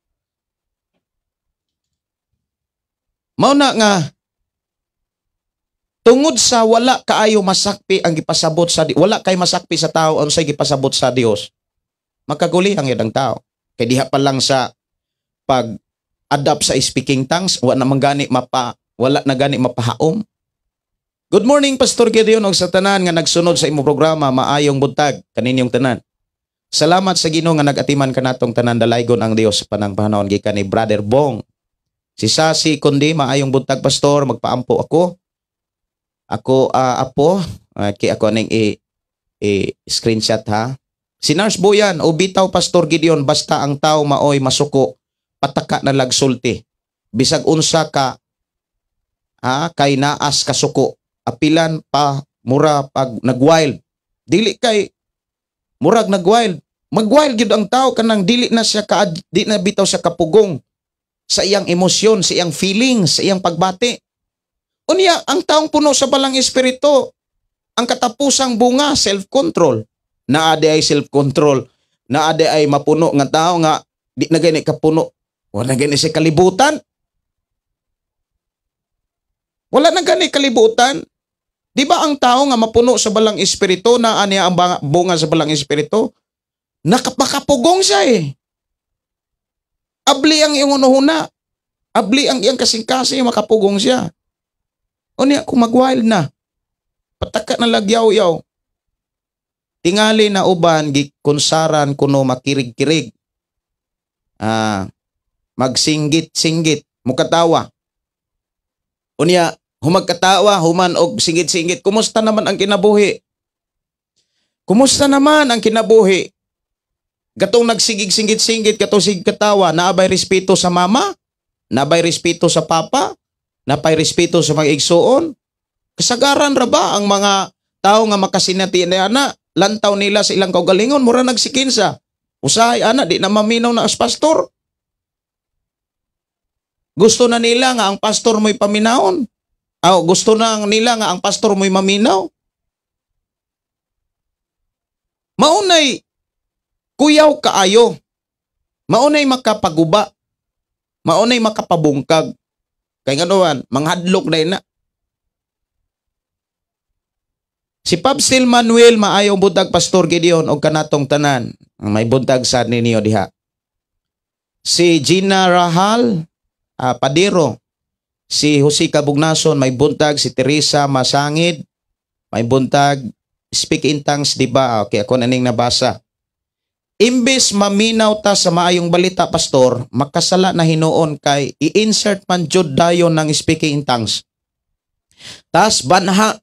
Mao na nga, tungod sa wala kaayo masakpi ang gipasabot sa Dios, wala kay masakpi sa tao ang say gipasabot sa Dios, magkaguli ang yadang tao. Kay diha pa lang sa pag-adapt sa speaking tongues, wala na gani mapahaom. Good morning, Pastor Gideon, og sa tanan nga nagsunod sa imong programa, maayong buntag kaninyong tanan. Salamat sa Ginoo nga nagatiman kanatong tanan, dalaygon ang Dios sa panang panahon gikan ni Brother Bong. Si Sasi kundi maayong buntag pastor, magpaampo ako. Apo, kay ako ning screenshot ha. Si Nars Boyan, o bitaw Pastor Gideon, basta ang tao maoy masuko, pataka na lagsulti. Bisag unsa ka, kay naas kasuko, apilan pa, mura pag nagwild. Dili kay, murag nagwild. Magwild gid ang tao, kanang dili na bitaw siya kapugong sa iyang emosyon, sa iyang feelings, sa iyang pagbati. Unya, ang taong puno sa balang espiritu, ang katapusang bunga, self-control. Naade ay self-control, naade ay mapuno nga tao nga di na gani kapuno, wala na gani si kalibutan, wala na gani kalibutan. Di ba ang tao nga mapuno sa balang espiritu, na aniya ang bunga sa balang espiritu, makapugong siya abli ang iyong unuhuna, abli ang iyang kasing-kasing, makapugong siya. O niya kung mag-wild na, pataka na lagyaw-yaw, tingali na uban, gikunsaran kuno makirig-kirig. Magsinggit-singgit, mukatawa. Unya, humagkatawa, human og singgit-singgit. Kumusta naman ang kinabuhi? Kumusta naman ang kinabuhi? Gatong nagsigig-singgit-singgit, gatong sigkatawa, naabay respeto sa mama? Naabay respeto sa papa? Naabay respeto sa mga igsuon? Kasagaran ra ba ang mga tao nga makasinati na ana? Lantaw nila sa ilang kaugalingon, mura nagsikinsa. Usahay, ana, di na maminaw na as pastor. Gusto na nila nga ang pastor mo'y paminaon. Gusto nang nila nga ang pastor mo'y maminaw. Maunay kuyaw kaayo. Maunay makapaguba. Maunay makapabungkag. Kay nganuan, manghadlok na. Si Pabstil Manuel maayong buntag Pastor Gideon o kanatong tanan. Ang may buntag sa ninyo diha. Si Gina Rahal Padero. Si Jose Cabugnason may buntag. Si Teresa Masangid may buntag. Speak in tongues, di ba? Okay, ako naning nabasa. Imbes maminaw ta sa maayong balita, pastor, makasala na hinuon kay i-insert man jud dayon ng speaking in tongues. Tas banha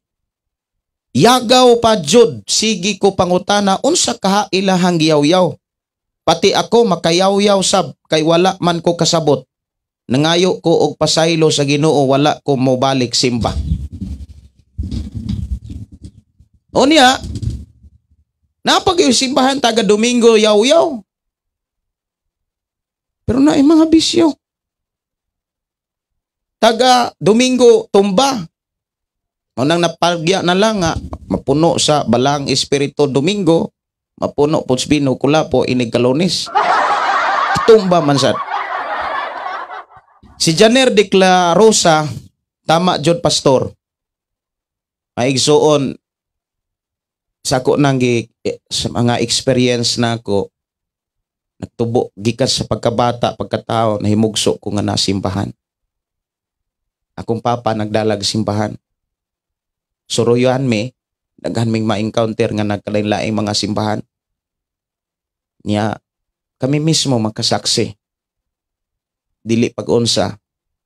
yagaw pa jud, sige ko pangutana unsa kaha ilahang giyaw-yaw. Pati ako makayaw-yaw sab kay wala man ko kasabot. Nangayo ko og pasaylo sa Ginoo, wala ko mobalik simba. Unya, napag-isimbahan taga Domingo yaw-yaw. Pero na mga bisyo. Taga Domingo tumba. Unang napagya na lang nga, mapuno sa Balang Espiritu Domingo, mapuno po Spino Kulapo, inig Kalonis. Tumba man sad. Si Janer de La Rosa, tama jud pastor. Maigsuon, sa ako nang sa mga experience na ako, nagtubo gikan sa pagkabata, pagkatao, nahimugso ko nga nasimbahan. Akong papa nagdalag simbahan. Suruyan mi, daghan ming ma-encounter nga nagkalain-laing mga simbahan. Niya, kami mismo magkasaksi. Dili pag-unsa,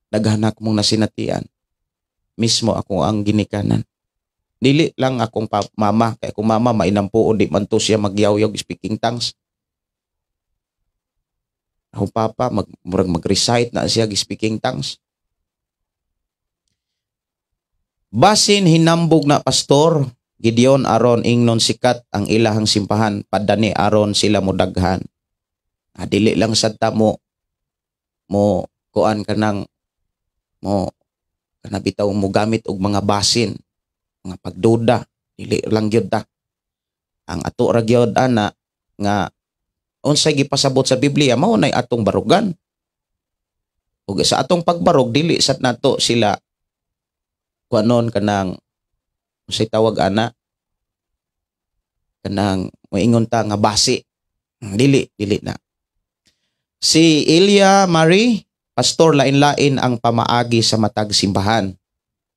daghan akong nasinatian. Mismo ako ang ginikanan. Dili lang akong mama, kaya kung mama mainampuon, di man to siya magyaw-yaw speaking tongues. Akong papa, mag-recite na siya speaking tongues. Basin hinambog na pastor, Gideon aron ingnon sikat ang ilahang simbahan, padani aron sila modaghan. Dili lang sadta mo kuan ka ng, kanabitaw mo gamit og mga basin. Nga pagduda, dili lang gyud ta. Ang ato ra gyud ana nga unsay gipasabot sa Biblia mao nay atong barugan. Ug sa atong pagbarog dili sat nato sila kuanon kanang unsay tawag ana kanang moingon ta nga basi. Dili na. Si Elia Marie, pastor, lain-lain ang pamaagi sa matag simbahan.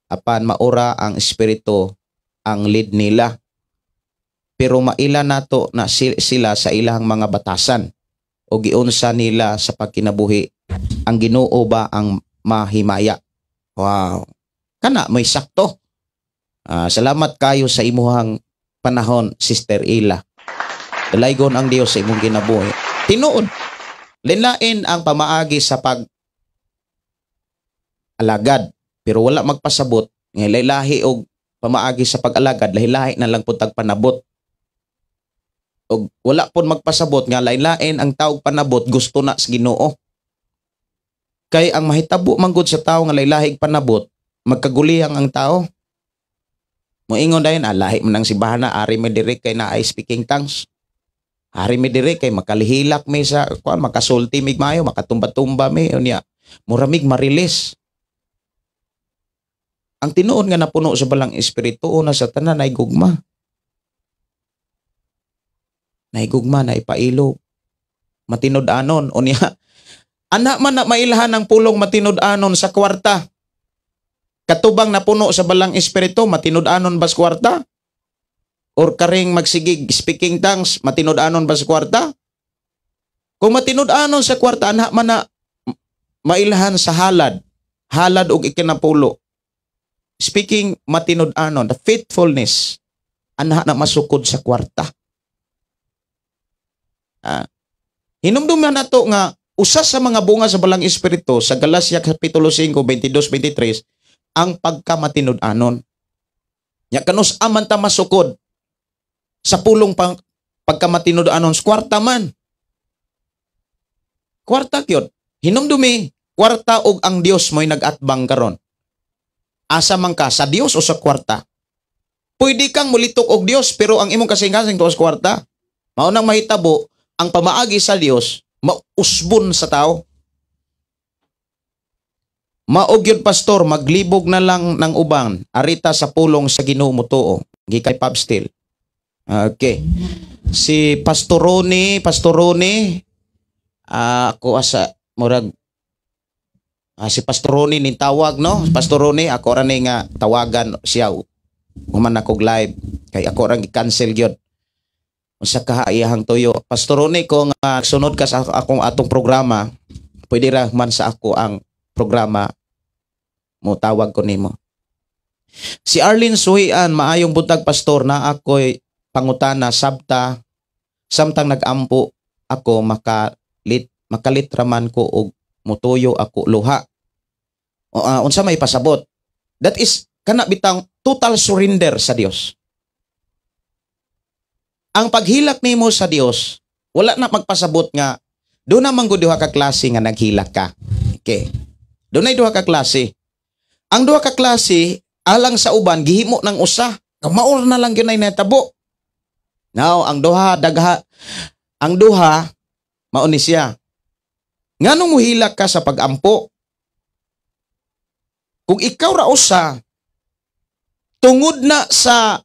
Apan maura ang espiritu ang lead nila. Pero maila nato na sila sa ilang mga batasan o giunsa nila sa pagkinabuhi. Ang Ginoo ba ang mahimaya? Wow. Kana may sakto. Salamat kayo sa imuhang panahon, Sister Ila. Dalaygon ang Dios sa imong kinabuhi. Tinuod. Linlain ang pamaagi sa pag-alagad. Pero wala magpasabot, nga lahi og pamaagi sa pag-alagad, lahi na lang pud tagpanabot. Og wala pud magpasabot nga lain-lain ang taog panabot gusto na sa Ginoo. Kay ang mahitabo manggod sa tawo nga lahi panabot, magkagulihang ang tao. Moingon dayon lahi man ang simbahan na ari mi diri kay naay speaking tongues. Ari mi diri kay makalihilak mi sa kuan, makasulti mig mayo, makatumba-tumba mi unya. Muramig marilis. Ang tinuod nga napuno sa Balang Espiritu, una sa tanan ay gugma. Naigugma, naipailo. Matinod-anon. Unya, anak man na mailahan ng pulong matinod-anon sa kwarta. Katubang napuno sa Balang Espiritu, matinod-anon ba sa kwarta? Or karing magsigig speaking tongues, matinod-anon ba sa kwarta? Kung matinod-anon sa kwarta, anak man na mailahan sa halad og ikinapulo. Speaking matinud-anon, the faithfulness, anak na masukod sa kwarta. Hinumduman na to nga, usas sa mga bunga sa Balang Espiritu, sa Galacia Kapitulo 5, 22-23, ang pagkamatinud-anon. Nya kanus aman ta masukod sa pulong pagkamatinud-anon, kwarta man. Kwarta kyot. Hinumdumi, kwarta og ang Dios mo'y nag-atbang karon. Asa man ka, sa Dios o sa kwarta? Pwede kang mulitok og Dios pero ang imong kasing-kasing tuwa sa kwarta. Mao nang mahitabo ang pamaagi sa Dios mausbon sa tao. Maog yun, pastor, maglibog na lang ng uban arita sa pulong sa Ginoo mo tuo. Gikay Pab Still. Okay. Si Pastoroni, ako asa murag si Pastoroni ni tawag, no? Pastoroni, ako ra ni nga tawagan siya. Human ako live kay ako ra gi-cancel gyud. Unsa ka iyahang tuyo. Pastoroni, kung sunod ka sa akong atong programa, pwede ra man sa ako ang programa mo tawag ko nimo. Si Arlene Suhian, maayong buntag pastor, na ako'y pangutana sabta samtang nagampo ako makalitraman ko og mutuyo ako luha. Unsa may pasabot? That is kana bitang total surrender sa Dios. Ang paghilak nimo sa Dios, wala na magpasabot nga do na man gud duha ka klase nga naghilak ka. Okay. Do na duha ka klase. Ang duha ka klase alang sa uban gihimo ng usa. Maor na lang gyud nay natabo. Now, ang duha mao ni siya. Nganong muhilak ka sa pagampo? Kung ikaw ra usa tungod na sa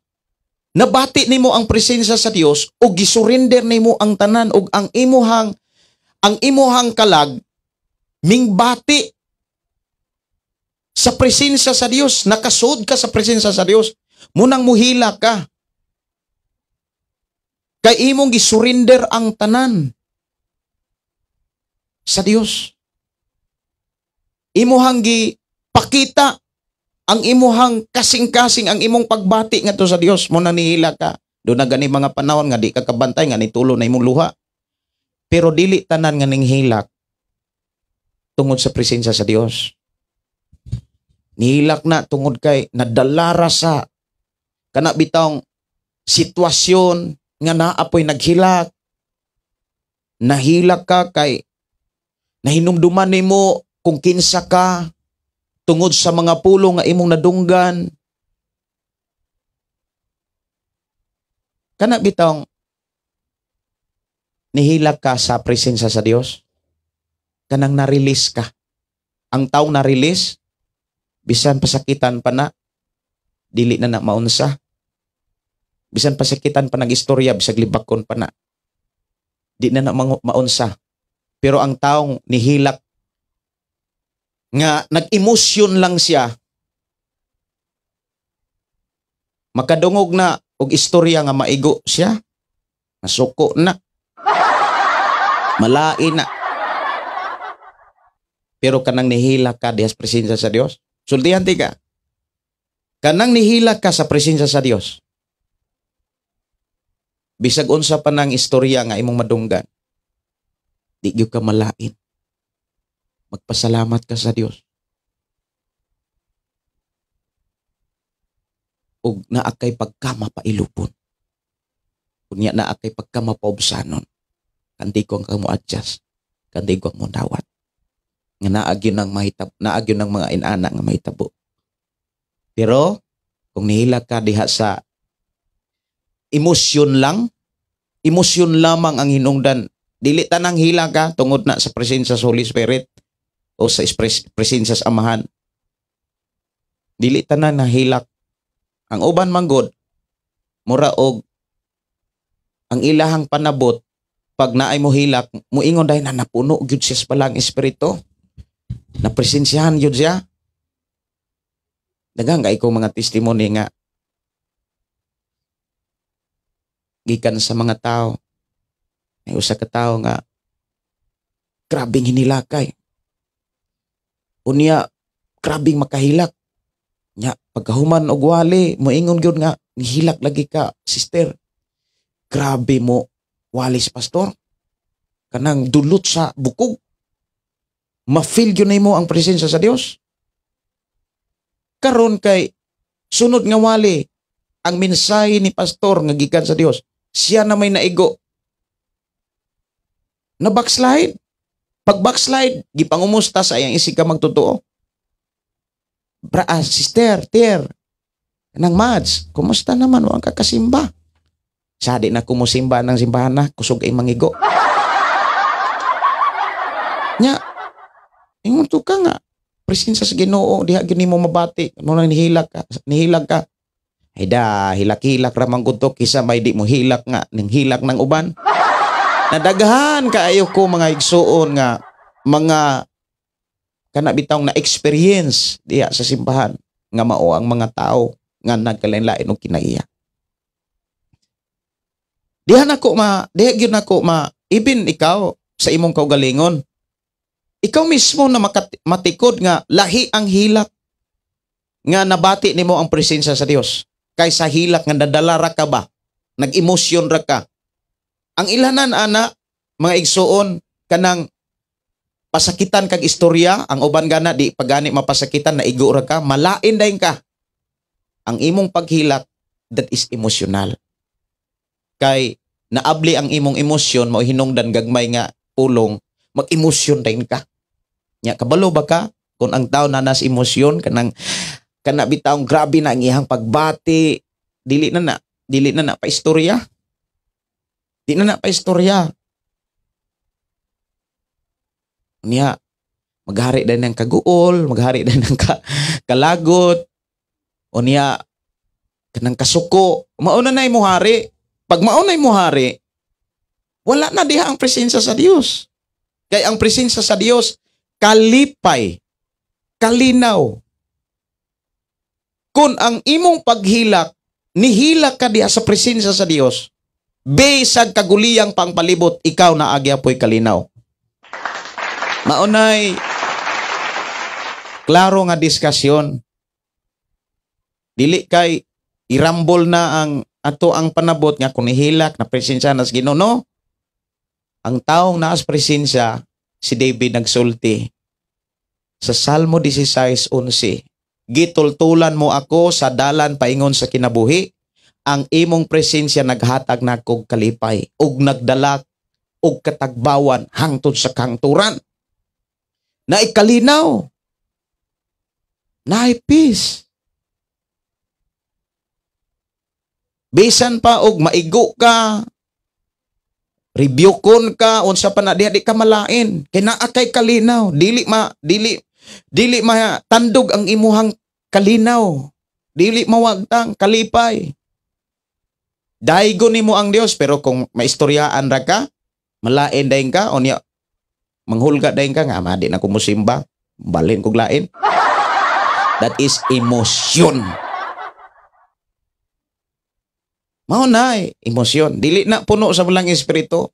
nabati nimo ang presensya sa Dios o gisurrender nimo ang tanan ug ang imuhang kalag mingbati sa presensya sa Dios, nakasud ka sa presensya sa Dios, munang muhila ka. Kay imong gisurrender ang tanan sa Dios. Imuhang gipakita ang imuhang kasing-kasing, ang imong pagbati ngadto sa Dios, munang nihila ka. Do na gani mga panahon nga di ka kabantay nga nitulo na imong luha. Pero dili tanan nga ninghilak tungod sa presensya sa Dios. Nihilak na tungod kay nadalara sa kana bitong sitwasyon nga naapoy naghilak. Nahilak ka kay nahinumduman nimo kung kinsa ka tungod sa mga pulong nga imong nadunggan. Kana bitong nihilak ka sa presensya sa Dios. Kanang na-release ka. Ang taong na-release, bisan pasakitan pa na, dili na maunsa. Bisan pasakitan pa nag-istorya, bisag libakon pa na, di na maunsa. Pero ang taong nihilak, nga nag-emosyon lang siya, makadungog na, og istorya nga maigo siya, nasuko na, malain na. Pero kanang nihilak ka dihas presensya sa Dios, sultihan ti ka. Kanang nihilak ka sa presensya sa Dios, bisag unsa pa nang istorya nga imong madunggan, di gyud ka malain. Magpasalamat ka sa Dios. Ug naa kay pagkamapailupon. Kunya naa kay pagkamapaubsanon. Kanti ko ang mo adjust, kanti ko ang mo dawat. Nga naagyon ng naagyon ng mga inana nga mahitabo. Pero kung nihila ka diha sa emosyon lamang ang hinungdan, dili tanang hila ka tungod na sa presensya sa Holy Spirit o sa presensya sa Amahan. Dili tanan na hilak. Ang uban manggod mura og ang ilahang panabot pag naay mo hilak, muingon dahil na napuno gyud siya sa palang espiritu. Napresensyahan yun siya. Daghang kay ko mga testimony nga gikan sa mga tao. May usa ka tao nga grabing hinilakay. Unya grabing makahilak. Nya pagkahuman og wali, moingon gyud nga nihilak lagi ka, sister. Grabe mo walis, pastor. Kanang dulot sa bukog. Ma-feel yun na mo ang presensya sa Dios. Karon kay sunod nga wali ang mensahe ni pastor nga gikan sa Dios. Siya na may naigo. Na backslide. Pag backslide, gipangumusta sa iyang isig ka magtotoo. Sister, Tier, nang Mads, kumusta naman? Huwag ka kasimba. Sadi na kumusimba ng simbahan na, kusog ay mangigo. Nya, ingon to ka nga, presensya sa Ginoo, diha gini mo mabati, mo nang nihilag ka. Ay da, hilak-hilak ramang gudto, kisa may di mo hilak nga, ning hilak ng uban. Nadaghan kaayo ko mga igsuon nga, mga kanabitang na experience diya sa simbahan nga mao ang mga tao nga nagkalain-lain og kinaiya. Diha gyud nako even ikaw sa imong kaugalingon. Ikaw mismo na matikod nga lahi ang hilak nga nabati nimo ang presensya sa Dios kaysa hilak nga nadala ra ka ba, nag-emosyon ra ka. Ang ilanan ana mga igsuon kanang pasakitan kag istorya, ang uban gana di pagani mapasakitan na igo ra ka, malain dayon ka. Ang imong paghilak, that is emotional. Kay naabli ang imong emosyon, mao hinungdan gagmay nga pulong, mag-emosyon dayon ka. Nya kabalo ba ka kung ang tao na nas emosyon kanang kana bitaong grabe na ang iyang pagbati, dili na pa istorya. Di na pa istorya. Niya, maghari din ng kaguol, maghari din ng kalagot, o niya, kanang kasuko, mauna na mo hari. Pag mauna mo hari, wala na diha ang presensya sa Dios. Kaya ang presensya sa Dios, kalipay, kalinaw. Kung ang imong paghilak, nihilak ka diha sa presensya sa Dios, besag kaguliyang pangpalibot, ikaw na agya po'y kalinaw. Maunay, klaro nga diskasyon. Dili kay irambol na ang ato ang panabot nga kung nihilak na presensya nas Ginoo, no? Ang taong naas presensya, si David nagsulti sa Salmo 16:11, gitultulan mo ako sa dalan paingon sa kinabuhi, ang imong presensya naghatag na kog kalipay, ug nagdala og katagbawan hangtod sa kangturan. Na ikalinaw, na peace. Bisan pa og maigo ka, rebukeon ka, unsa pa na di ka malain, kay naa kay kalinaw, dili tandog ang imuhang kalinaw, dili mawagtang kalipay. Daigo nimo ang Dios, pero kung maistoryaan ra ka, malain dayon ka, onya manghulga dayon ka nga, madi na kumusimba, balin kog lain. That is emotion. Mao na emosyon. Dili na puno sa bulang espiritu.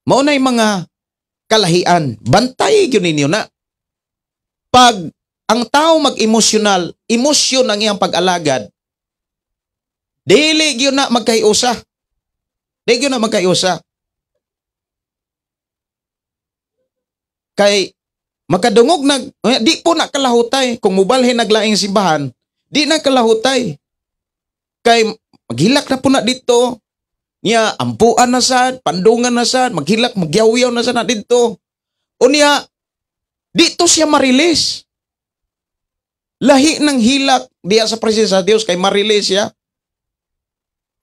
Mao na mga kalahian. Bantay yun ninyo na. Pag ang tao mag-emosyonal, emosyon ang iyang pag-alagad, dili yun na magkaiusa. Dili yun na magkaiusa. Kay makadungog di po na kalahutay. Kung mubalhin naglaing simbahan, di na kalahutay. Kay maghilak na po na dito. Niya, ampuan na sad, pandungan na sad, maghilak, magyaw-yaw na sad na dito. O niya, dito siya marilis. Lahi ng hilak diya sa presensya sa Dios kay marilis siya.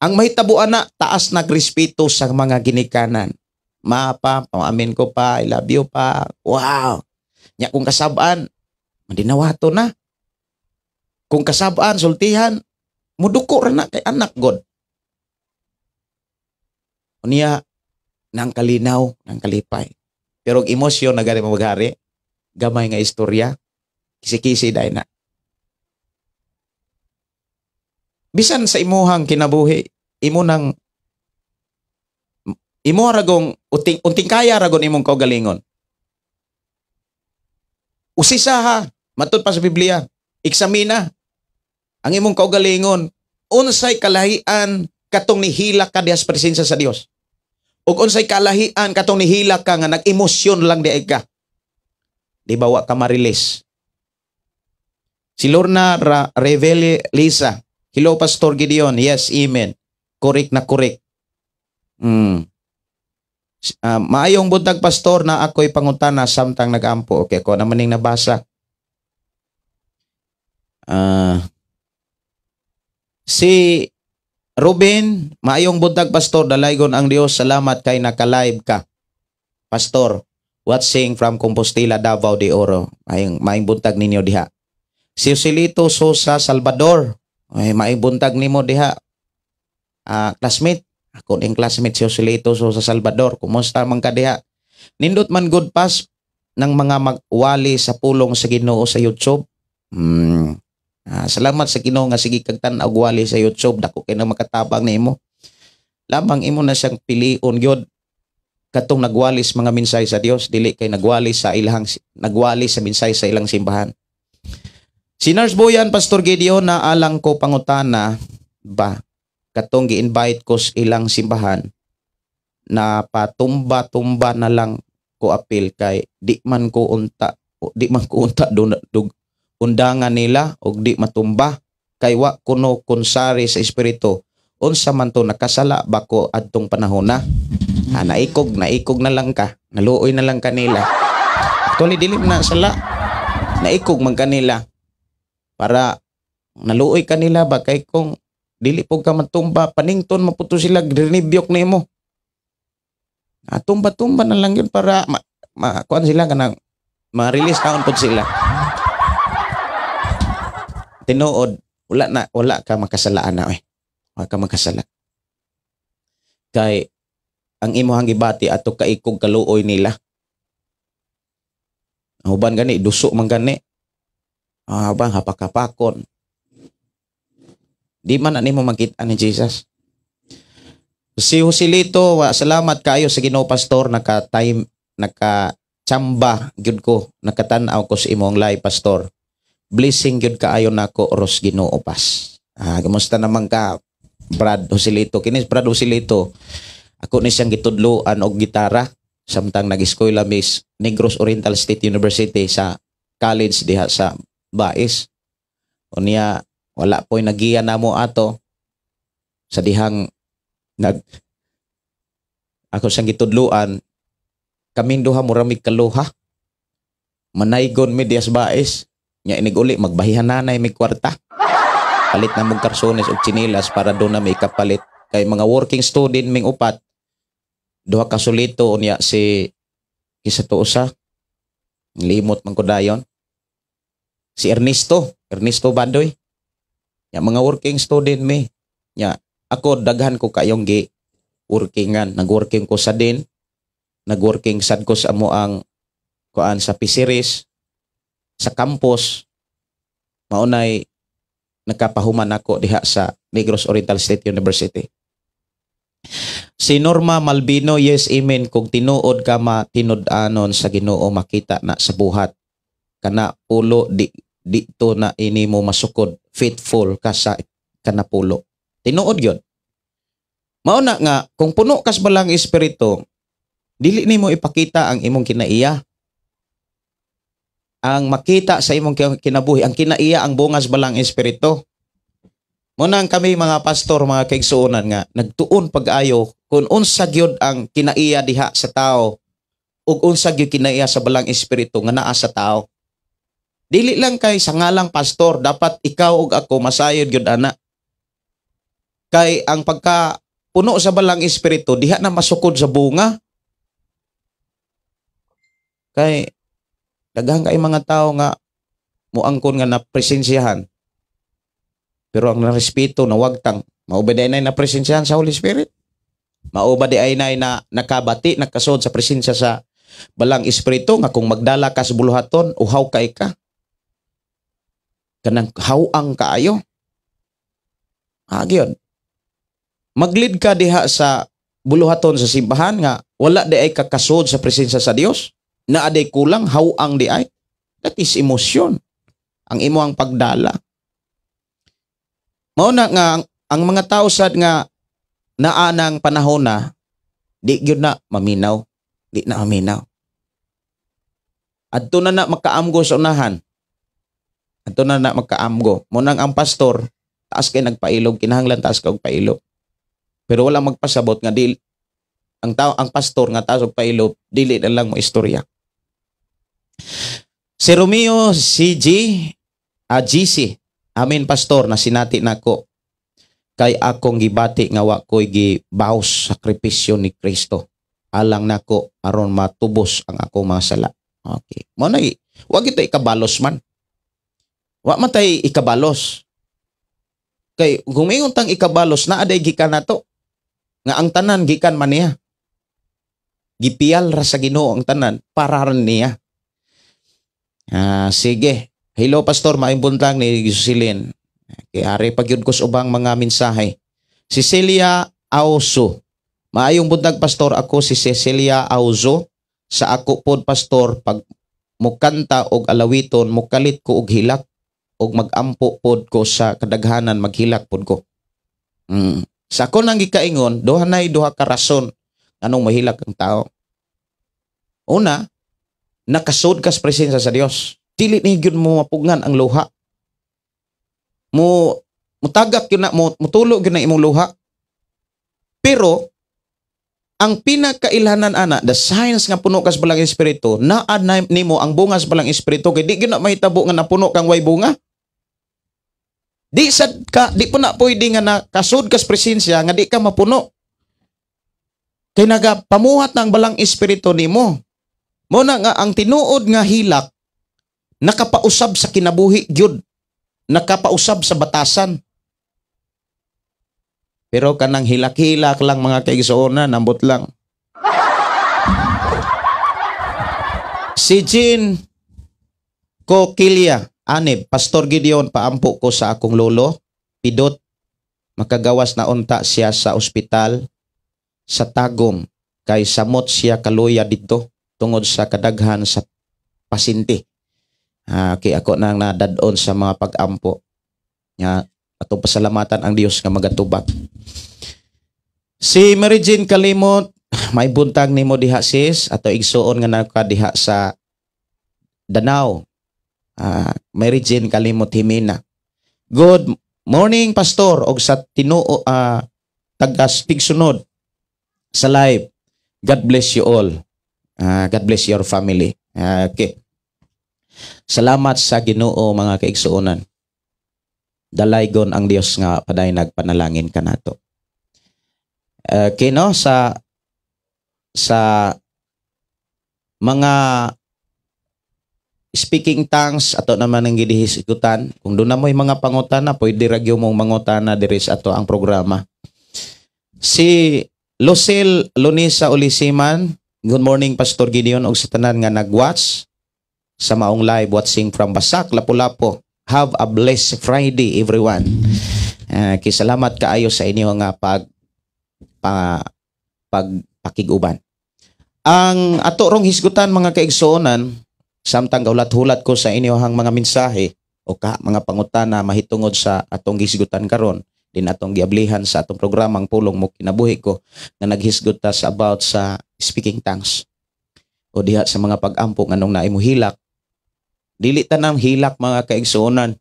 Ang mahitabuan na, taas nagrespeto sa mga ginikanan. Ma pa, pamamin ko pa, I love you pa. Wow. Nya kung kasabaan, madinawato na. Kung kasabaan, sultihan, muduko ra na kay anak God. Unya nang kalinaw, nang kalipay. Pero ang emosyon na gani maghari, gamay nga istorya, kisi-kisi dai na. Bisan sa imuhang kinabuhi, imo ragong unting kaya ragon imong kaugalingon. Usisaha, matud pa sa Biblia, eksamina ang imong kaugalingon, unsay kalahian katong nihilak ka diha sa presensya sa Dios. Ug unsay kalahian katong nihilak ka nga nag-emosyon lang diay ka. Di ba wa ka marilis? Si Lorna Revele Lisa, hello Pastor Gideon, yes, amen. Correct na correct. Maayong buntag Pastor na ako'y pangutana samtang nagampo. Okay, ko naman ning nabasa. Ah, si Ruben, maayong buntag pastor, dalaygon ang Dios. Salamat kay naka-live ka. Pastor, watching from Compostela, Davao de Oro. Maayong buntag ninyo diha. Si Joselito Sosa Salvador, ay maayong buntag nimo diha. Classmate, ako ning classmate si Joselito Sosa Salvador. Kumusta man ka diha? Nindot man good pass ng mga magwali sa pulong sa Ginoo sa YouTube. Salamat sa Ginoo nga sige kag tan-aw wali sa YouTube, dako kay na makatabang nimo. Lamang imo na siyang pilion gyud katong nagwalis mga minsay sa Dios, dili kay nagwali sa minsay sa ilang simbahan. Si Nurse Boyan, Pastor Gideon, na alang ko pangutana ba katong gi-invite ko sa ilang simbahan na patumba-tumba na lang ko apil kay di man ko unta undangan nila og di matumba kay wa kuno konsari sa espiritu unsa man to nakasala ba ko adtong panahon na. Naikog na lang ka, naluoy na lang kanila. Actually dili na sala, naikog man kanila para naluoy kanila ba kay kung dili po ka matumba panington maputo sila grinibyok nimo. Tumba-tumba na lang yun para kuan sila kanang ma-release taon pod sila. Tinuod, wala ka makasalaan na wala ka makasala. Kay ang imuhang gibati ato kaikog kaluoy nila. Huban gani duso man gani. Bang hapakapakon. Di man ani mo makita ni Jesus. Si Joselito, salamat kayo sa Ginoo pastor, naka-chamba gyud ko, nakatan-aw ko sa imong live pastor. Blessing gyud kaayo nako Ros Ginoo pas. Kumusta naman ka Brad Joselito? Kinis Brad Joselito, ako ni siyang gitudloan og gitara samtang nag-eskwela Miss Negros Oriental State University sa college diha sa Bais. Unya wala po'y nagiya namo ato sa dihang ako siyang gitudloan, kaming duha muramig kaluha. Manaygon mi dias Bais. Nya inig uli magbahihan nanay may kwarta. Palit na mong karsones og chinilas para doon na may kapalit. Kay mga working student ming upat, duha ka solito unya si isa to usa. Limot man ko dayon. Si Ernesto Bandoy. Ya mga working student mi. Ya ako daghan ko kayong workingan. Nag-working ko sa din. Nag-working sad ko sa amo ang kuan sa Pisiris sa campus. Maunay nakapahuman ako diha sa Negros Oriental State University. Si Norma Malvino, yes, amen. Kung tinuod ka matinud-anon sa Ginoo, makita na sa buhat. Kana pulo, dito na ini mo masukod. Faithful ka sa kanapulo. Tinuod yun. Mauna nga, kung puno kas balang espiritu, dili nimo ipakita ang imong kinaiya. Ang makita sa imong kinabuhi, ang kinaiya ang bungas balang espiritu. Munang kami mga pastor, mga kaigsuonan nga, nagtuon pag-ayo kung unsa gyud ang kinaiya diha sa tao ug unsa gyud kinaiya sa balang espiritu nga naa sa tao. Dili lang kay sa ngalang pastor, dapat ikaw ug ako masayod gyud ana. Kay ang pagka puno sa balang espiritu diha na masukod sa bunga. Kay daghang kay mga tao nga muangkon nga na presensyahan. Pero ang narespeto na wagtang mauba di ay na presensyahan sa Holy Spirit. Mauba di ay na nakabati, nakasod sa presensya sa balang espiritu nga kung magdala ka sa buluhaton, uhaw kay ka. Kanang hawang kaayo. Agyon. Maglid ka diha sa buluhaton sa simbahan nga wala di ay kakasod sa presensya sa Dios. Na aday kulang, hawang di ay. That is emosyon. Ang imo ang pagdala. Mauna nga, ang mga tao sad nga naanang panahon na, di gyud na maminaw. Di na maminaw. Adto na makaamgo sa unahan. Adto na makaamgo. Munang ang pastor, taas kay nagpailog, kinahanglan taas kay pailog. Pero wala magpasabot nga di ang pastor nga taas og pailog, dili na lang mo istorya. Si Romeo GC, Amin pastor, na sinati nako kay akong gibati nga wa ko'y gibaos sakripisyo ni Kristo. Alang nako aron matubos ang akong mga sala. Okay. Mo na wag ito ikabalos man. Wa man tay ikabalos. Kay gumingon tang ikabalos na aday gikan nato. Nga ang tanan gikan man niya. Gipiyal ra sa Ginoo ang tanan para ran niya. Sige. Hello pastor, maimbuntang ni Jocelyn. Kay ari pagyud ko sa ubang mga mensahe. Cecilia Auso. Maayong buntag pastor, ako si Cecilia Auso. Sa ako pod pastor, pag mukanta og alawiton, mukalit ko og hilak og magampo pod ko sa kadaghanan, maghilak pod ko. Sa ako nang gikaingon, duha ka rason anong mahilak ang tao. Una, nakasud ka sa presensya sa Dios. Dili ni gyud mo mapugngan ang luha. Mutagak yun na, mutulog yun na imong luha. Pero, ang pinakailhanan ana, the signs nga puno kas balang espiritu, naa nimo ang bungas balang espiritu, kay di gyud na mahitabo nga napuno kang way bunga. Di po na pwede nga nakasud kas presensya nga di ka mapuno. Kay nagapamuhat na ang balang espiritu nimo. Mo na nga ang tinuod nga hilak, nakapausab sa kinabuhi gyud, nakapausab sa batasan. Pero kanang hilak-hilak lang mga kaigsuonan, nambot lang. Si Jean Coquilla, anib, Pastor Gideon, paampo ko sa akong lolo, pidot, makagawas na unta siya sa ospital, sa Tagum, kay samot siya kaluya dito, tungod sa kadaghan sa pasinti. Kay ako nang nadadon sa mga pag-ampo. Ato pasalamatan ang Dios nga magatubag. Si Mary Jane Kalimot, may buntag nimo diha sis, ato igsuon nga nakadiha sa Danau. Mary Jane Kalimot Himina. Good morning pastor og sa Tinuo tagas tigsunod sa live. God bless you all. God bless your family. Okay. Salamat sa Ginoo mga kaigsuonan. Dalaygon ang Dios nga paday nagpanalangin kanato. No, sa mga speaking tongues ato naman ang gidihisigutan. Kung doon na mo'y mga pangutana, pwede ragyo mong mangutana diri sa ato ang programa. Si Lucille Lunisa Olisiman, good morning Pastor Gideon og sa tanan nga nagwatch sa maong live watching from Basak, Lapu-Lapu. Have a blessed Friday everyone. Kisalamat kaayo sa inyo nga pagpakiguban. Ang ato rong hisgutan mga kaigsuonan, samtang gaulat-hulat ko sa inyo hang mga mensahe o mga pangutana mahitungod sa atong hisgutan karon, din atong giablihan sa atong programang Pulong Mo Kinabuhi ko nga naghisguta sa about sa speaking tongues o diha sa mga pag-ampo nganong naimo hilak. Dili tanang hilak mga kaigsuonan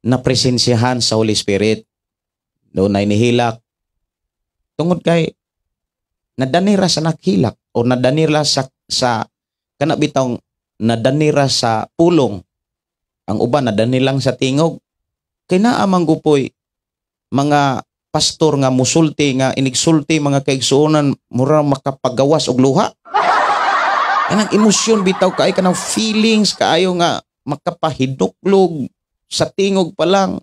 na presensyahan sa Holy Spirit. Doon ay nihilak tungod kay nadanira sa nakhilak o nadanira sa kanabitang nadanira sa pulong. Ang uban nadanilang sa tingog. Kay naa man gupoy mga pastor nga musulti nga inigsulti mga kaigsuonan mura makapagawas og luha. Kanang emosyon bitaw kay kanang feelings kaayo nga makapahiduklog sa tingog pa lang.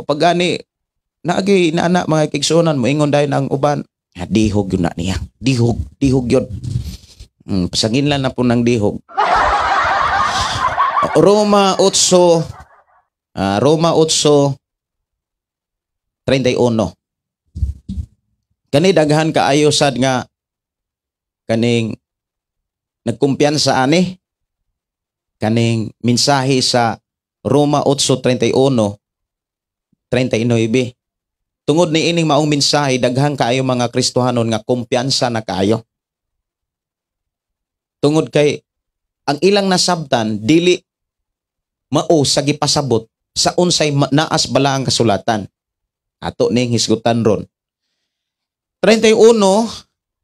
Pagani naagi inaana mga kaigsuonan moingon dahil ang uban, dihog yun na niya. Dihog yun. Pasangin lang na po ng dihog. Roma 8:31. Kani daghan kaayo sad nga kaning nagkumpiyansa ani kaning mensahe sa Roma 8:31-39. Tungod ni ining maong mensahe daghan kaayo mga Kristohanon nga kumpiyansa na kaayo. Tungod kay ang ilang nasabtan dili mao sa gipasabot sa unsay naas bala ang kasulatan. Ato ning hisgutan ron. 31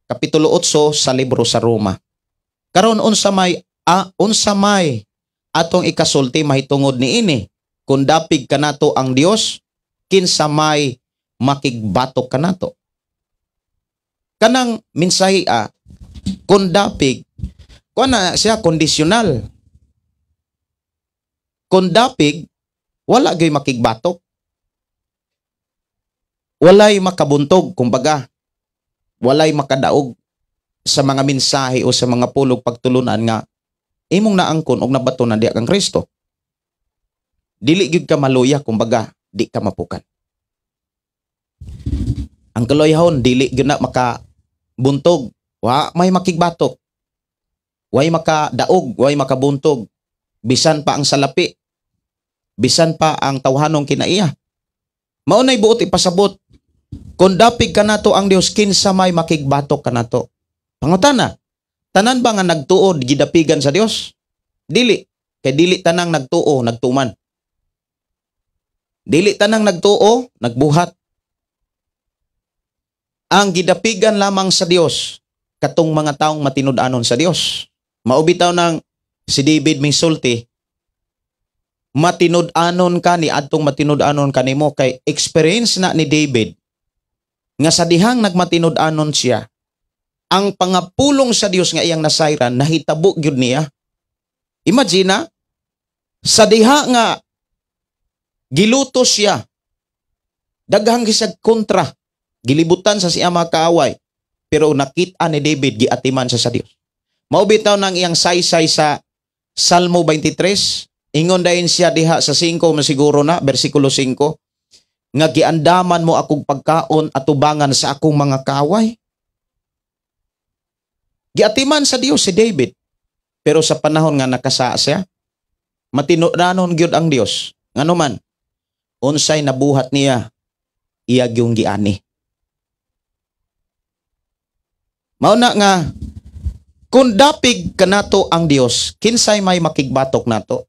kapitulo 8 sa libro sa Roma. Karon unsa may atong ikasulti mahitungod ni ini. Kung dapig kanato ang Dios, kinsa may makigbatok kanato. Kanang mensahe kung dapig, kung na siya kondisyonal. Kung dapig, wala gay makigbatok. Walay makabuntog, kumbaga. Walay makadaog sa mga mensahe o sa mga pulog pagtulunan nga imong naangkon og nabato na diya kang Kristo. Dili gyud ka maluya, kumbaga, di ka mapukan. Ang kaluyahon, dili gyud na makabuntog, wa may makigbatok. Way makadaog, way makabuntog. Bisan pa ang salapi. Bisan pa ang tawhanong kinaiya. Maunay buot ipasabot. Kung dapig kanato ang Dios, kinsa may makigbatok kanato. Pangutana, tanan ba nga nagtuod gidapigan sa Dios? Dili. Kay dili tanang nagtuo, nagtuman. Dili tanang nagtuo, nagbuhat. Ang gidapigan lamang sa Dios, katong mga taong matinud-anon sa Dios. Maubitaw ng si David misulti, matinud-anon ka ni adtong matinud-anon kanimo kay experience na ni David nga sa dihang nagmatinud-anon siya, ang pangapulong sa Dios nga iyang nasayran nahitabo gyud niya. Imagine sa diha nga gilutos siya, daghang gisag kontra, gilibutan sa siya mga kaaway, pero nakita ni David giatiman sa Dios. Maubitaw ng iyang saysay sa Salmo 23, ingon dayon siya diha sa 5 masiguro na, versikulo 5, nga giandaman mo akong pagkaon at tubangan sa akong mga kaaway. Giatiman sa Dios si David, pero sa panahon nga nakasa siya, matinud-anon gyud ang Dios. Ngano man, unsay nabuhat niya, iyag yung giani. Mauna nga, kung dapig kanato ang Dios, kinsay may makigbatok nato?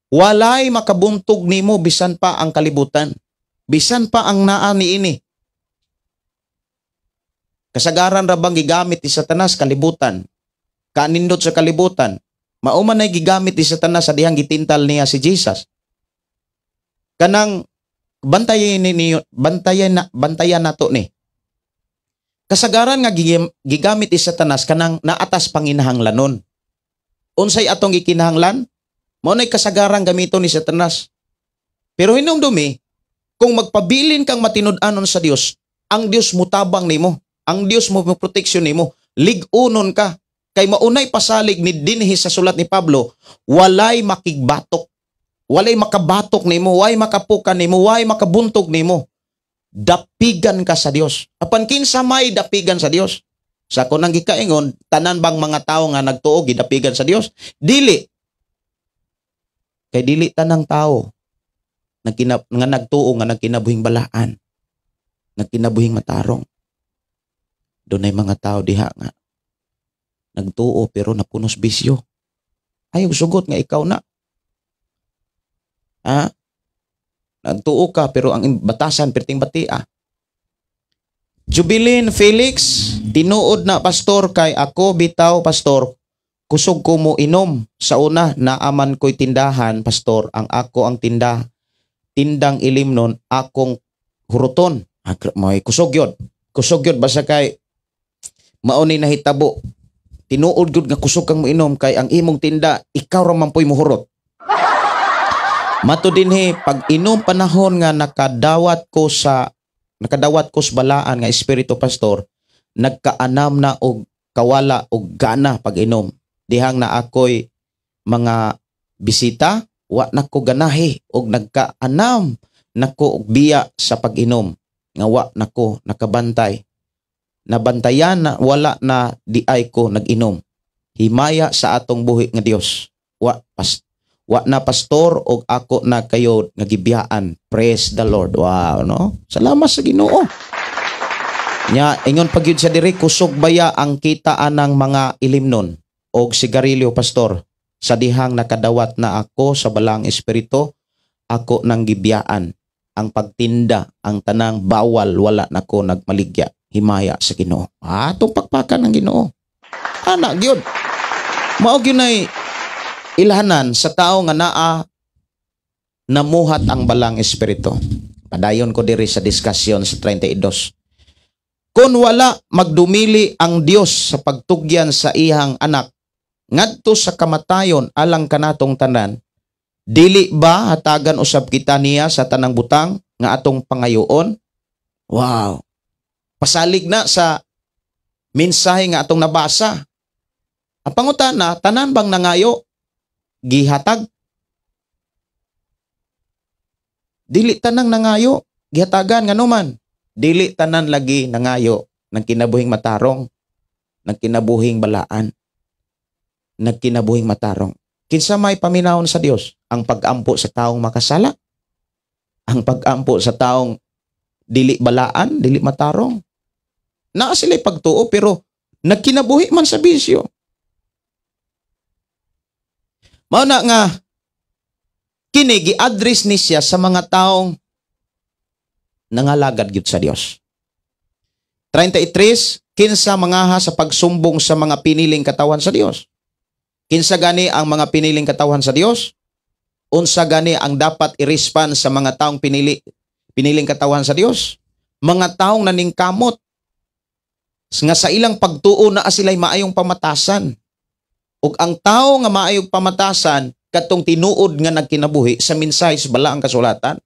Walay makabuntog nimo bisan pa ang kalibutan. Bisan pa ang naa ni ini. Kasagaran ra bang gigamit ni Satanas kalibutan? Kanindot sa kalibutan. Mauman ay gigamit ni Satanas sa dihang gitintal niya si Jesus. Kanang bantayan nato ni. Kasagaran nga gigamit ni Satanas kanang naatas panginahanglanon. Unsay atong gikinahanglan? Mao nay kasagaran gamiton ni Satanas. Pero hinumdumi, kung magpabilin kang matinud-anon sa Dios, ang Dios mutabang nimo, ang Dios mo proteksyon nimo, lig-unon ka. Kay maunay pasalig ni dinhi sa sulat ni Pablo, walay makigbatok, walay makabatok nimo, walay makapukan nimo, walay makabuntog nimo. Dapigan ka sa Dios. Apan kinsa may dapigan sa Dios? Sa kunang gikaingon, tanan bang mga tao nga nagtuo gidapigan sa Dios? Dili. Kay dili tanang tao nga nagtuo nga nagkinabuhing balaan, nagkinabuhing matarong. Doon ay mga tao diha nga nagtuo pero napunos bisyo. Ayaw sugot nga ikaw na. Nagtuo ka pero ang batasan perting batia. Jubilin Felix, tinuod na pastor kay ako bitaw pastor. Kusog ko mo inom. Sa una, naaman ko'y tindahan, pastor. Ang ako ang tindang ilim nun, akong huruton. May kusog yun. Kusog yun, basta kay mauni na hitabo. Tinuod yun nga kusog kang mo inom, kay ang imong tinda, ikaw raman po'y muhurot. Mato dinhi, pag inom panahon nga nakadawat ko sa balaan nga espiritu, pastor, nagkaanam na og kawala og gana pag inom. Dihang na ako'y mga bisita, wa nako ganahi og nagkaanam nako og biya sa pag-inom. Nga wa nako nakabantay. Nabantayan na wala na di ay ko nag-inom. Himaya sa atong buhi nga Dios. Wa na pastor og ako na kayo nagibiyaan. Praise the Lord. Wow, no? Salamat sa Ginoo. Nya ingon pagyud sa diri kusog baya ang kita anang mga ilimnon og sigarilyo, pastor. Sa dihang nakadawat na ako sa balang espiritu, ako nang gibiyaan. Ang pagtinda, ang tanang bawal, wala nako nagmaligya. Himaya sa Ginoo. Atong pakpakan ng Ginoo. Anak gyud. Mao gyud nay ilhanan sa tao nga naa namuhat ang balang espiritu. Padayon ko diri sa diskusyon sa 32. Kung wala magdumili ang Dios sa pagtugyan sa iyang anak ngadto sa kamatayon alang kanatong tanan, dili ba hatagan usab kita niya sa tanang butang nga atong pangayoon? Wow. Pasalig na sa mensahe nga atong nabasa. Ang pangutana, tanan bang nangayo gihatag? Dili tanang nangayo gihatagan nganuman. Dili tanan lagi nangayo ng kinabuhing matarong, ng kinabuhing balaan, ng kinabuhing matarong. Kinsa may paminahon sa Dios? Ang pag-ampo sa taong makasala? Ang pag-ampo sa taong dili balaan, dili matarong? Naa sila'y pagtuo pero nagkinabuhi man sa bisyo. Mao na nga kini gi-address ni siya sa mga taong nangalagad gyud sa Dios. 33, kinsa mangaha sa pagsumbong sa mga piniling katawan sa Dios. Kinsa gani ang mga piniling katawan sa Dios? Unsa gani ang dapat i-respond sa mga taong piniling katawan sa Dios? Mga taong naningkamot nga sa ilang pagtuo na sila'y maayong pamatasan. Ug ang tao nga maayong pamatasan katong tinuod nga nagkinabuhi sa mensahe sa balaang kasulatan.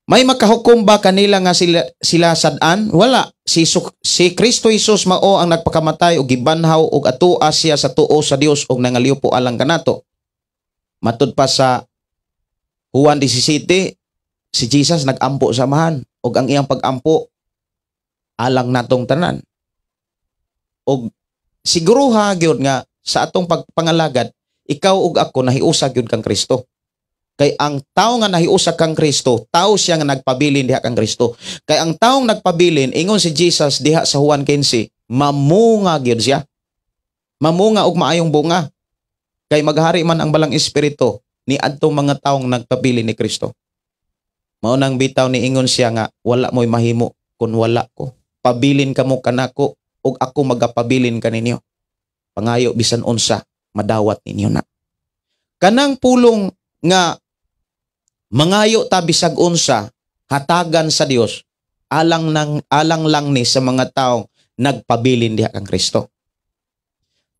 May makahukom ba kanila nga sila sad-an? Wala. Si Kristo Jesus mao ang nagpakamatay ug gibanhaw ug atua siya sa tuo sa Dios ug nangaliw po alang kanato. Matud pa sa Juan 17, si Jesus nag-ampo samahan ug ang iyang pag-ampo alang natong tanan. Ug siguruha gyud nga sa atong pagpangalagad, ikaw ug ako nahiusa gyud kang Kristo. Kay ang tao nga nahiusa kang Kristo, tao siya nga nagpabilin diha kang Kristo. Kay ang taong nagpabilin, ingon si Jesus diha sa Juan 15, mamunga gyud siya. Mamunga og maayong bunga. Kay maghari man ang balang espiritu ni adtong mga taong nagpabilin ni Kristo. Mao nang bitaw ni ingon siya nga wala mo'y mahimo kun wala ko. Pabilin kamo kanako ug ako magapabilin kaninyo. Pangayo bisan unsa madawat ninyo na. Kanang pulong nga mangayo ta bisag unsa hatagan sa Dios alang lang ni sa mga taong nagpabilin diha kang Kristo.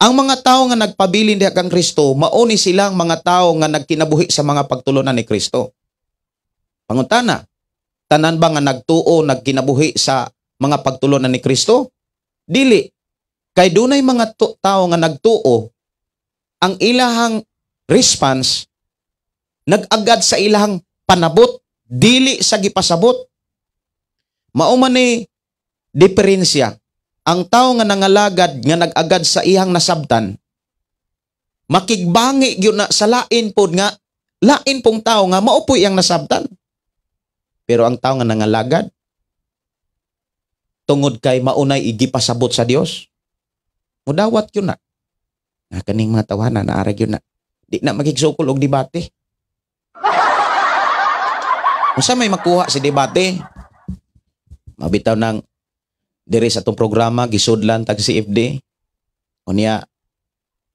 Ang mga tao nga nagpabilin diha kang Kristo, mauni silang mga tao nga nagkinabuhi sa mga pagtulunan ni Kristo. Pangutana, tanan ba nga nagtuo nagkinabuhi sa mga pagtulunan ni Kristo? Dili. Kay dunay mga tao nga nagtuo, ang ilahang response nag-agad sa ilahang panabot, dili sa gipasabot. Mao man ni diferensya. Ang tao nga nangalagad nga nag-agad sa iyang nasabtan, makigbangi gyud na sa lain pod nga lain pong tao nga mao po iyang nasabtan. Pero ang tao nga nangalagad tungod kay maunay igipasabot sa Dios, mudawat yun na. Kaning mga tawanan na arag yun na. Di na magigsukol og debate. Unsa may makuha si debate? Mabitaw ng diri sa atong programa gisudlan tag CFD. Unya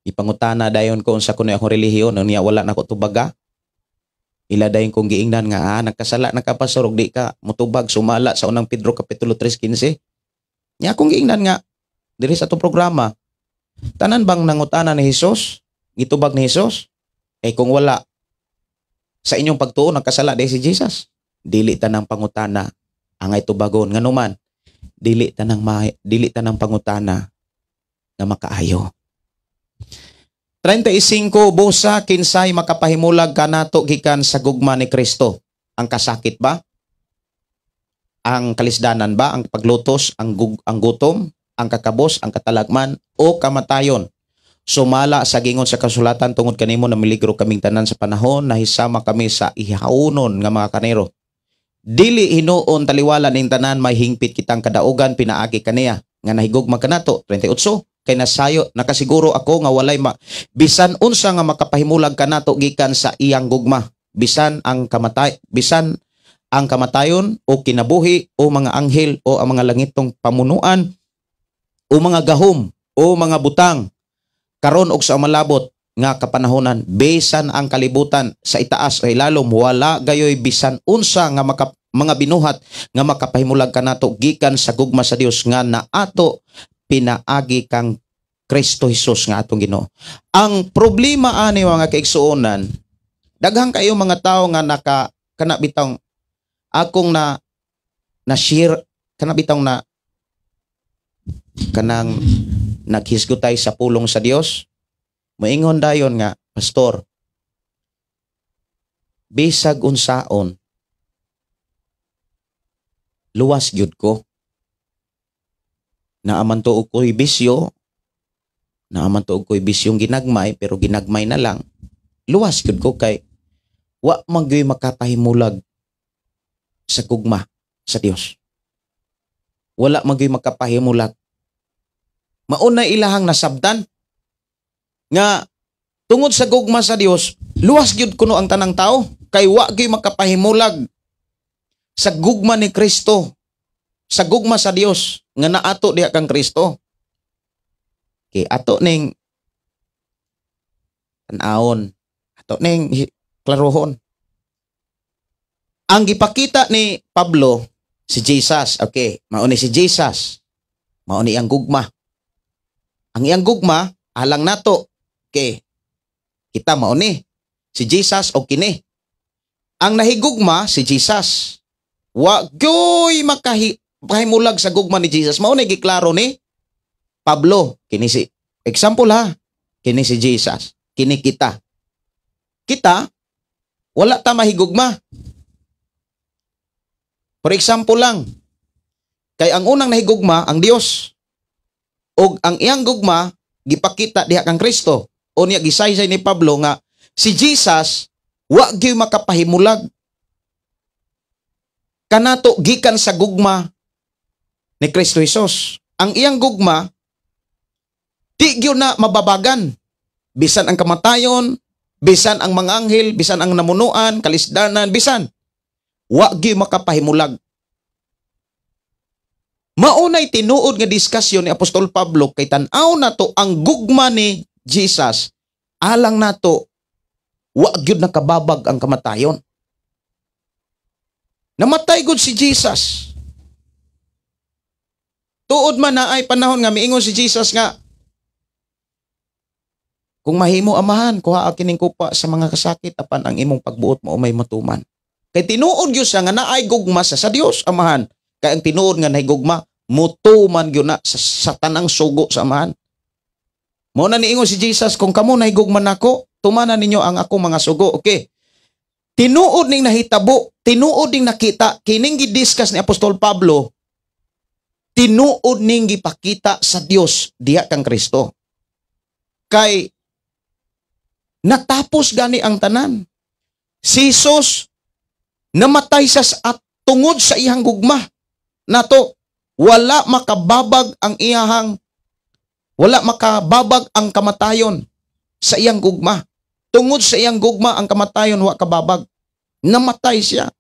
ipangutana dayon ko unsa kuno akong relihiyon, unya wala na ko tubaga. Ila dayon kong giingnan nga nagkasala na ka pastor ug di ka mutubag sumala sa unang Pedro kapitulo 3:15. Nya akong giingnan nga diri sa atong programa, tanan bang nangutana ni Hesus? Gitubag ni Hesus? Kung wala sa inyong pagtuo nagkasala dahil si Jesus, dili tanang pangutana angay tubagon nganuman. Dili tanang pangutana nga makaayo. 35 busa kinsay makapahimulag kanato gikan sa gugma ni Kristo. Ang kasakit ba? Ang kalisdanan ba? Ang paglutos, ang gutom, ang kakabos, ang katalagman o kamatayon? Sumala sa gingon sa kasulatan tungod kanimo na miligro kaming tanan sa panahon na hisama kami sa ihaunon nga mga kanero. Dili hinuon taliwala ning tanan may hingpit kitang kadaugan pinaagi kaniya nga nahigugma kanato. 38 kay nasayo nakasiguro ako nga walay bisan unsa nga makapahimulag kanato gikan sa iyang gugma, bisan ang kamatayon o kinabuhi o mga anghel o ang mga langitong pamunuan o mga gahom o mga butang karon og sa malabot nga kapanahonan, bisan ang kalibutan sa itaas ay lalom wala gayoy bisan unsa nga mga binuhat nga makapahimulag kanato gikan sa gugma sa Dios nga naato pinaagi kang Kristo Jesus nga atong Ginoo. Ang problema ani mga kaigsuonan, daghang kayo mga tao nga kana bitang akong na share kana bitang na kanang naghisgotay sa pulong sa Dios. Moingon dayon nga, pastor, bisag unsaon luwas gyud ko. Naaman tuog ko'y bisyo, naaman tuog ko'y bisyong ginagmay, pero ginagmay na lang. Luwas gyud ko kay wa man gyud makapahimulag sa gugma sa Dios. Wala man gyud makapahimulag. Mauna ilahang nasabdan nga tungod sa gugma sa Dios, luwas gyud kuno ang tanang tao kay wa gyud makapahimulag sa gugma ni Kristo, sa gugma sa Dios nga naato diha kang Kristo. Kay ato ning tan-awon, ato ning klarohon. Ang gipakita ni Pablo si Jesus, okay, mao ni si Jesus, mao ni ang gugma. Ang iyang gugma alang nato. Okay. Kita mao ni si Jesus o kini. Ang nahigugma si Jesus. Wa gyoy makahimulag sa gugma ni Jesus. Mao ni giklaro ni Pablo. Kini si example ha. Kini si Jesus. Kini kita. Kita wala ta mahigugma. For example lang. Kay ang unang nahigugma ang Dios. Og ang iyang gugma gipakita diha kang Kristo. O niya gisaysay ni Pablo nga si Jesus wa gyud makapahimulag kanato gikan sa gugma ni Kristo Jesus. Ang iyang gugma di gyud na mababagan. Bisan ang kamatayon, bisan ang mga anghel, bisan ang namunuan, kalisdanan, bisan wa gyud makapahimulag. Maunay tinuod nga diskusyon ni Apostol Pablo kay tan-aw nato ang gugma ni Jesus, alang nato wa gyud nakababag ang kamatayon. Namatay gud si Jesus. Tuod man na ay panahon nga miingon si Jesus nga kung mahimo amahan kuha kining kupa sa mga kasakit apan ang imong pagbuot mo may matuman. Kay tinuod gyud siya nga naay gugma sa Dios amahan. Kay ang tinuod nga nahigugma mutuman gyud na sa tanang sugo sa amahan. Mao na niingon si Jesus, kung kamo nahigugman nako, tumanan ninyo ang akong mga sugo. Okay. Tinuod ning nahitabo, tinuod ning nakita, kining gidiscuss ni Apostol Pablo, tinuod ning gipakita sa Dios diha kang Kristo. Kay natapos gani ang tanan. Si Jesus namatay sa at tungod sa iyang gugma. Nato wala makababag ang iyahang wala makababag ang kamatayon sa iyang gugma. Tungod sa iyang gugma ang kamatayon wa kababag. Namatay siya.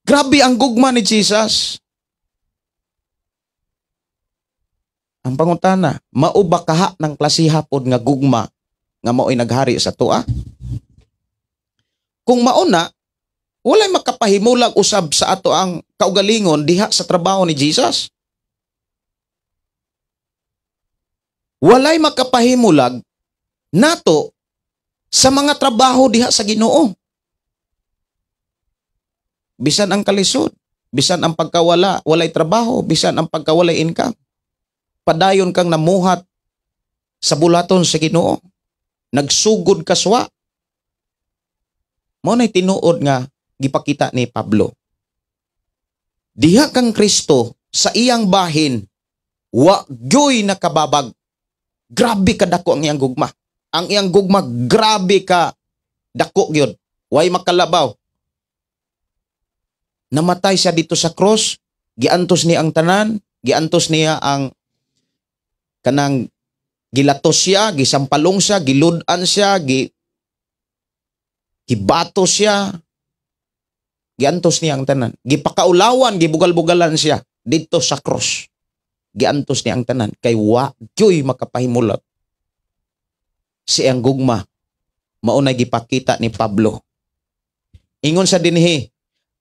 Grabe ang gugma ni Jesus. Ang pangutana, mao ba kaha ng klasihapod nga gugma nga mao'y naghari sa tua? Kung mauna, walay makapahimulag usab sa ato ang kaugalingon diha sa trabaho ni Jesus. Walay makapahimulag nato sa mga trabaho diha sa Ginoo. Bisan ang kalisod, bisan ang pagkawala, walay trabaho, bisan ang pagkawalay income. Padayon kang namuhat sa bulaton sa Ginoo. Nagsugod kaswa. Mao nay tinuod nga gipakita ni Pablo. Diha kang Kristo sa iyang bahin, wa gyoy nakababag. Grabe ka dako ang iyang gugma. Ang iyang gugma grabe ka dako gyud. Way makalabaw. Namatay siya dito sa cross, giantos niya ang tanan, giantos niya ang kanang gilatos siya, gisampalong siya, giludan siya, gibato siya, giantos niya ang tanan. Gipakaulawan, gibugal-bugalan siya dito sa cross. giantos ni ang tanan kay wa gyoy makapahimulag siyang gugma. Maunay gipakita ni Pablo. Ingon sa dinhi,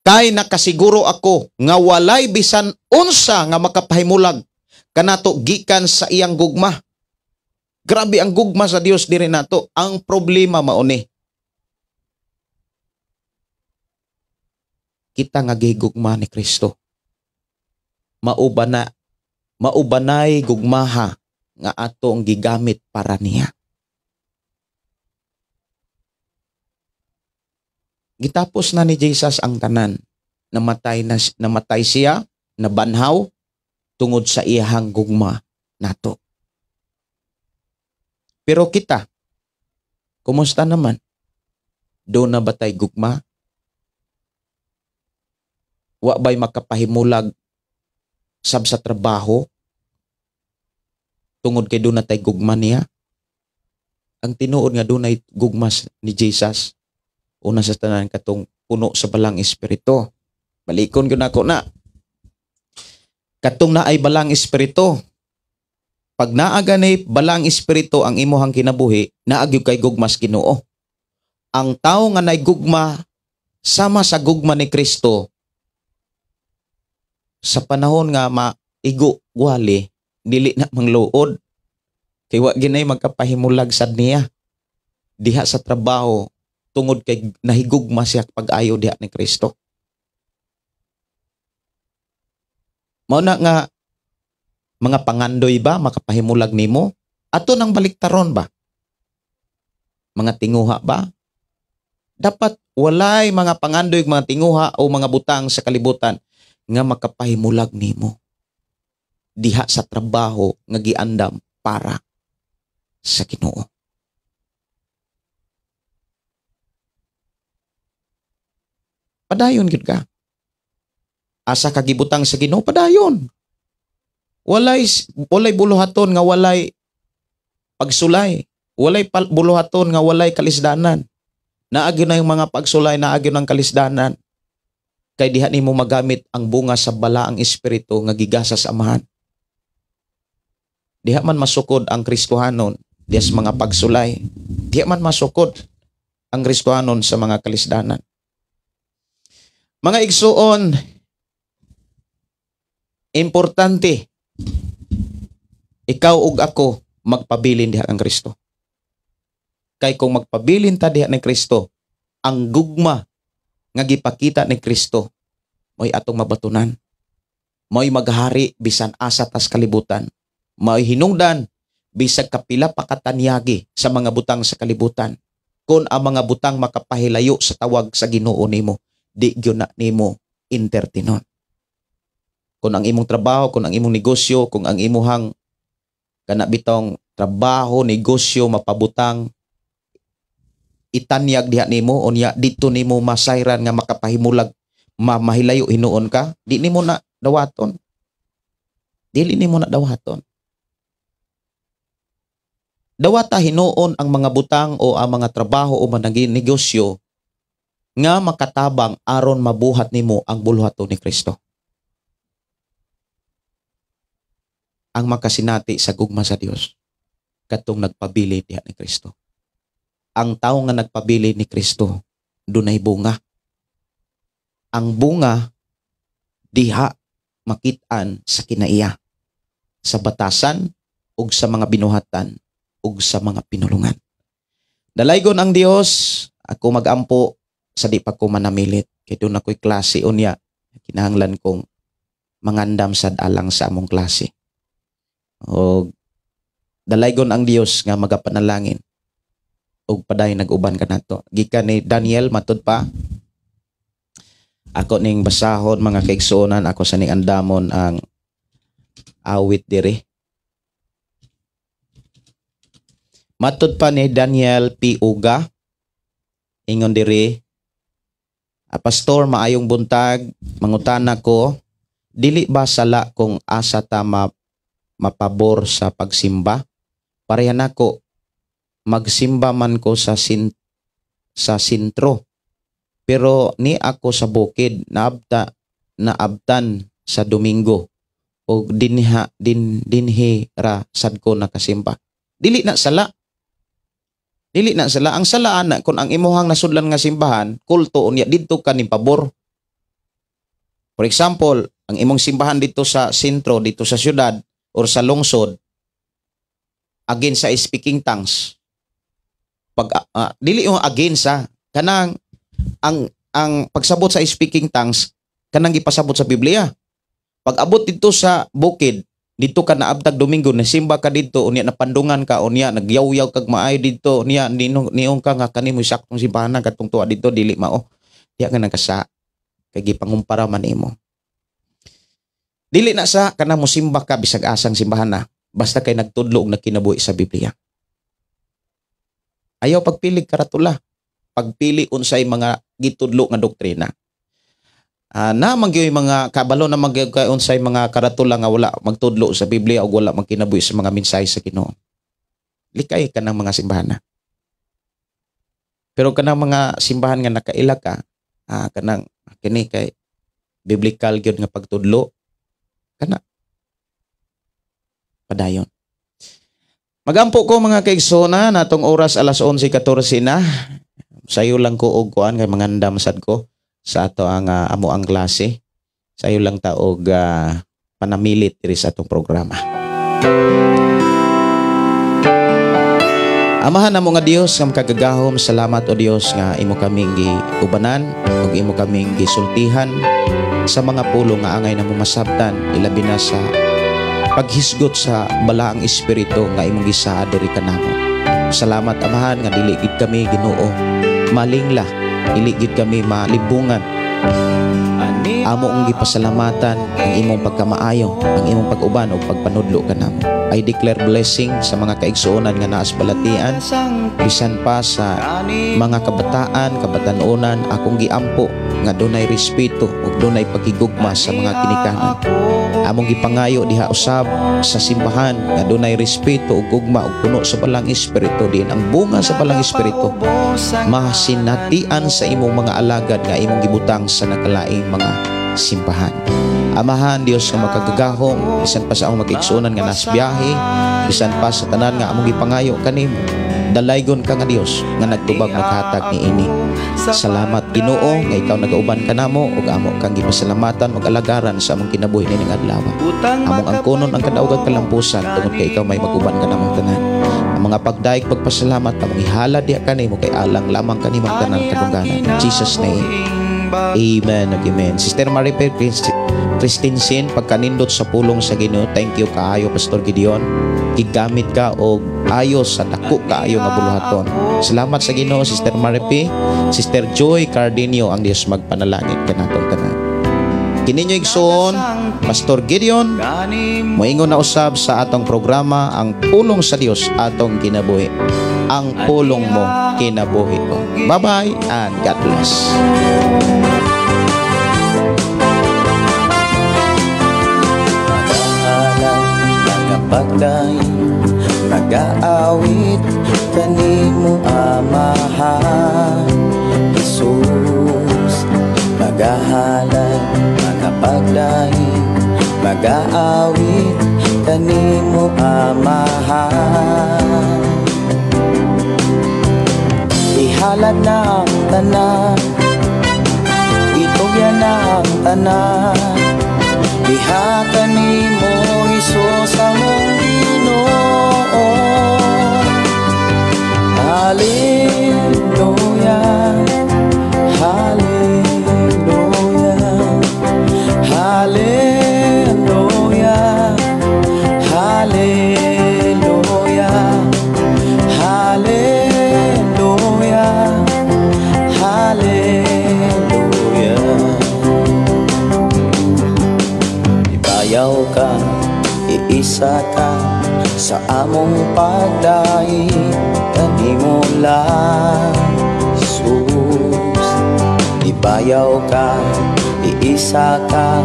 kay nakasiguro ako nga walay bisan unsa nga makapahimulag kanato gikan sa iyang gugma. Grabe ang gugma sa Dios diri nato. Ang problema mauni, kita nga gigugma ni Kristo. Maubanay gugmaha nga atong gigamit para niya. Gitapos na ni Jesus ang tanan. Namatay siya, nabanhaw tungod sa iyang gugma nato. Pero kita, kumusta naman? Do na ba tay gugma? Wa ba'y makapahimulag sab sa trabaho? Tungod kay do na tay gugma niya? Ang tinuod nga do na gugma ni Jesus, una sa tanan katong puno sa balang espiritu. Balikon ko nako na. Katong na ay balang espiritu. Pag naaga ni balang espiritu ang imuhang kinabuhi, naagyo kay gugmas Ginoo. Ang tao nga nay gugma sama sa gugma ni Kristo, sa panahon nga maigo gwali, dili na mangluod. Kay wa ginay magkapahimulag sad niya diha sa trabaho tungod kay nahigugma siya pag-ayo diha ni Kristo. Mao na nga mga pangandoy ba makapahimulag nimo? Ato nang baliktaron ba? Mga tinguha ba? Dapat walay mga pangandoy, mga tinguha o mga butang sa kalibutan nga makapahimulag nimo diha sa trabaho nga giandam para sa Ginoo. Padayon gid ka. Asa ka gibutang sa Ginoo, padayon. Walay buluhaton nga walay pagsulay. Walay buluhaton nga walay kalisdanan. Naagi na yung mga pagsulay, naagi ng kalisdanan. Kay diha nimo magamit ang bunga sa balaang espiritu nga gigasa sa amahan. Diha man masukod ang Kristohanon diha sa mga pagsulay. Diha man masukod ang Kristohanon sa mga kalisdanan. Mga igsuon, importante ikaw ug ako magpabilin diha kang Kristo. Kay kung magpabilin ta diha ni Kristo, ang gugma nga gipakita ni Kristo mo'y atong mabatunan. Mo'y maghari bisan asa tas kalibutan. Mo'y hinungdan bisag kapila pa katanyagi sa mga butang sa kalibutan. Kung ang mga butang makapahilayo sa tawag sa Ginoo nimo, di gyud na nimo entertainon. Kung ang imong trabaho, kung ang imong negosyo, kung ang imuhang kanabitong trabaho, negosyo, mapabutang, itanyag diha nimo, unya dito nimo masayran nga makapahimulag, mahilayo hinuon ka, di nimo na dawaton. Dili nimo na dawaton. Dawata hinuon ang mga butang o ang mga trabaho o mga negosyo nga makatabang aron mabuhat nimo ang buluhaton ni Kristo. Ang makasinati sa gugma sa Dios katong nagpabili diha ni Kristo. Ang tao nga nagpabili ni Kristo, dunay bunga. Ang bunga diha makit-an sa kinaiya, sa batasan ug sa mga binuhatan ug sa mga pinulungan. Dalaygon ang Dios, ako magampo sa di pa ko manamilit. Kay doon ako'y klase unya, kinahanglan kong mangandam sad alang sa among klase. O dalaygon ang Dios nga magapanalangin ug paday nag-uban ka nato. Gikan ni Daniel matud pa. Ako ning basahon mga kaigsuonan, ako sa ning andamon ang awit diri. Matud pa ni Daniel P. Uga. Ingon diri, Pastor, maayong buntag, mangutana ko, dili ba sala kung asa ta mapabor sa pagsimba? Parehan ako, magsimba man ko sa sintro. Pero ni ako sa bukid, naabtan sa Domingo. o dinhi ra sadko nakasimba. Dili na sala. Dili na sala. Ang salaan na kung ang imuhang nasudlan nga simbahan, kulto unya didto ka ning pabor. For example, ang imong simbahan dito sa sentro, dito sa syudad or sa lungsod, against sa speaking tongues. Pag dili yung against kanang ang pagsabot sa speaking tongues kanang gipasabot sa Biblia. Pag abot dito sa bukid, dito ka naabtag Domingo, nasimba ka dito, unya napandungan ka, unya nagyaw-yaw kag maayo dito, unya niong ka nga kanimo saktong simbahan katong tuwa dito dili mao. Diya nga nagkasa kay gipangumpara man imo. Dili na sa kanang mosimba ka bisag asang simbahan na, basta kay nagtudlo og nagkinabuhi sa Biblia. Ayaw pagpili karatula, pagpili unsay mga gitudlo nga doktrina. Na magyoy mga kabalo na magyoy kay unsay mga karatula nga wala magtudlo sa Biblia o wala magkinabuhi sa mga mensahe sa Ginoo. Likay ka ng mga simbahan na. Pero kanang mga simbahan nga nakaila ka, kanang kini kay biblical gyud nga pagtudlo, kana padayon. Magampo ko mga kaigsona natong oras alas 11:14 na. Sayo lang ko og kuan kay mangandam sad ko sa ato ang amo ang klase. Sayo lang ta og panamilit diri sa atong programa. Amahan namo nga Dios nga makagagahom, salamat o Dios nga imo kaming giubanan ug imo kaming gisultihan sa mga pulong nga angay namo masabtan, ilabi na sa paghisgot sa balaang espiritu nga imong gisaad diri kanamo. Salamat amahan nga dili gid kami Ginoo malingla, dili gid kami malibungan. Amo ang gipasalamatan ang imong pagkamaayo, ang imong pag-uban o pagpanudlo kanamo. I declare blessing sa mga kaigsuonan nga naas balatian, bisan pa sa mga kabatanunan akong giampo nga dunay respeto ug dunay pagigugma sa mga kinikanan. Among gipangayo diha usab sa simbahan nga dunay respeto ug gugma ug puno sa balang espiritu, diin ang bunga sa balang espiritu masinatian sa imong mga alagad nga imong gibutang sa nakalaing mga simbahan. Amahan Dios nga makagagahom, bisan pa sa akong mag-igsunan nga nas biyahe, bisan pa sa tanan nga among gipangayo kanimo. Dalaygon ka nga Dios nga nagtubag naghatag ni ini. Salamat Ginoo nga ikaw nagauban kanamo ug amo kang gipasalamatan ug alagaran sa among kinabuhi nining adlaw. Among angkonon ang kadaog kalampusan tungod kay ikaw may maguban kanamong tanan. Ang mga pagdaig pagpasalamat among ihalad diha kanimo kay alang lamang kanimong tanan kadungganan. In Jesus name. Amen ug amen. Sister Maripel Christensen, pagkanindot sa pulong sa Ginoo, thank you kaayo Pastor Gideon. Gigamit ka og ayos sa dako kaayo nga buluhaton. Salamat sa Ginoo Sister Maripi. Sister Joy Cardinio, ang Dios magpanalangin kanatong tanan. Kininyo igsoon Pastor Gideon moingon na usab sa atong programa ang pulong sa Dios atong kinabuhi. Ang pulong mo kinabuhi ko. Bye-bye and God bless. Pagday mag-aawit kanimo amahan Jesus, magahalay mga pagday mag-aawit kanimo amahan. Ihalad na ang tanan, itugyan na ang tanan, diha kanimo Jesus among Ginoo. Hallelujah, hallelujah, hallelujah, hallelujah, hallelujah, hallelujah. Ibayaw ka, iisa ka sa among pagdahi kanimo lang Jesus. Ibayaw ka, iisa ka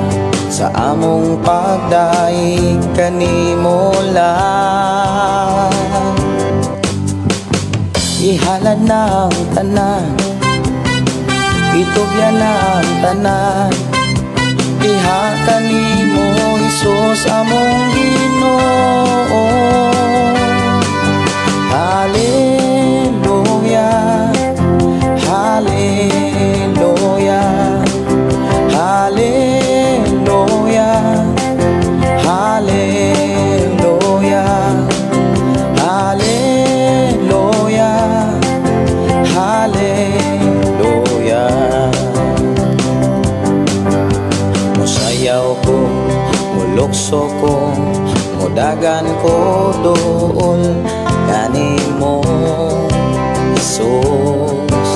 sa among pagdahi kanimo lang. Ihalad na ang tanan, itugyan na ang tanan, diha kanimo Hesus among Ginoo. Hallelujah, hallelujah, hallelujah, hallelujah, hallelujah, hallelujah. Musayaw ko, mulukso ko, mudagan ko doon kanimo Hesus.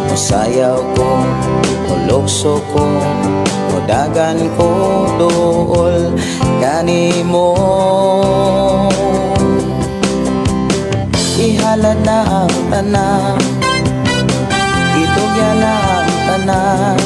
Musayaw ko, mulukso ko, mudagan ko doon kanimo. Ihalad na ang tanan, itugyan na ang tanan,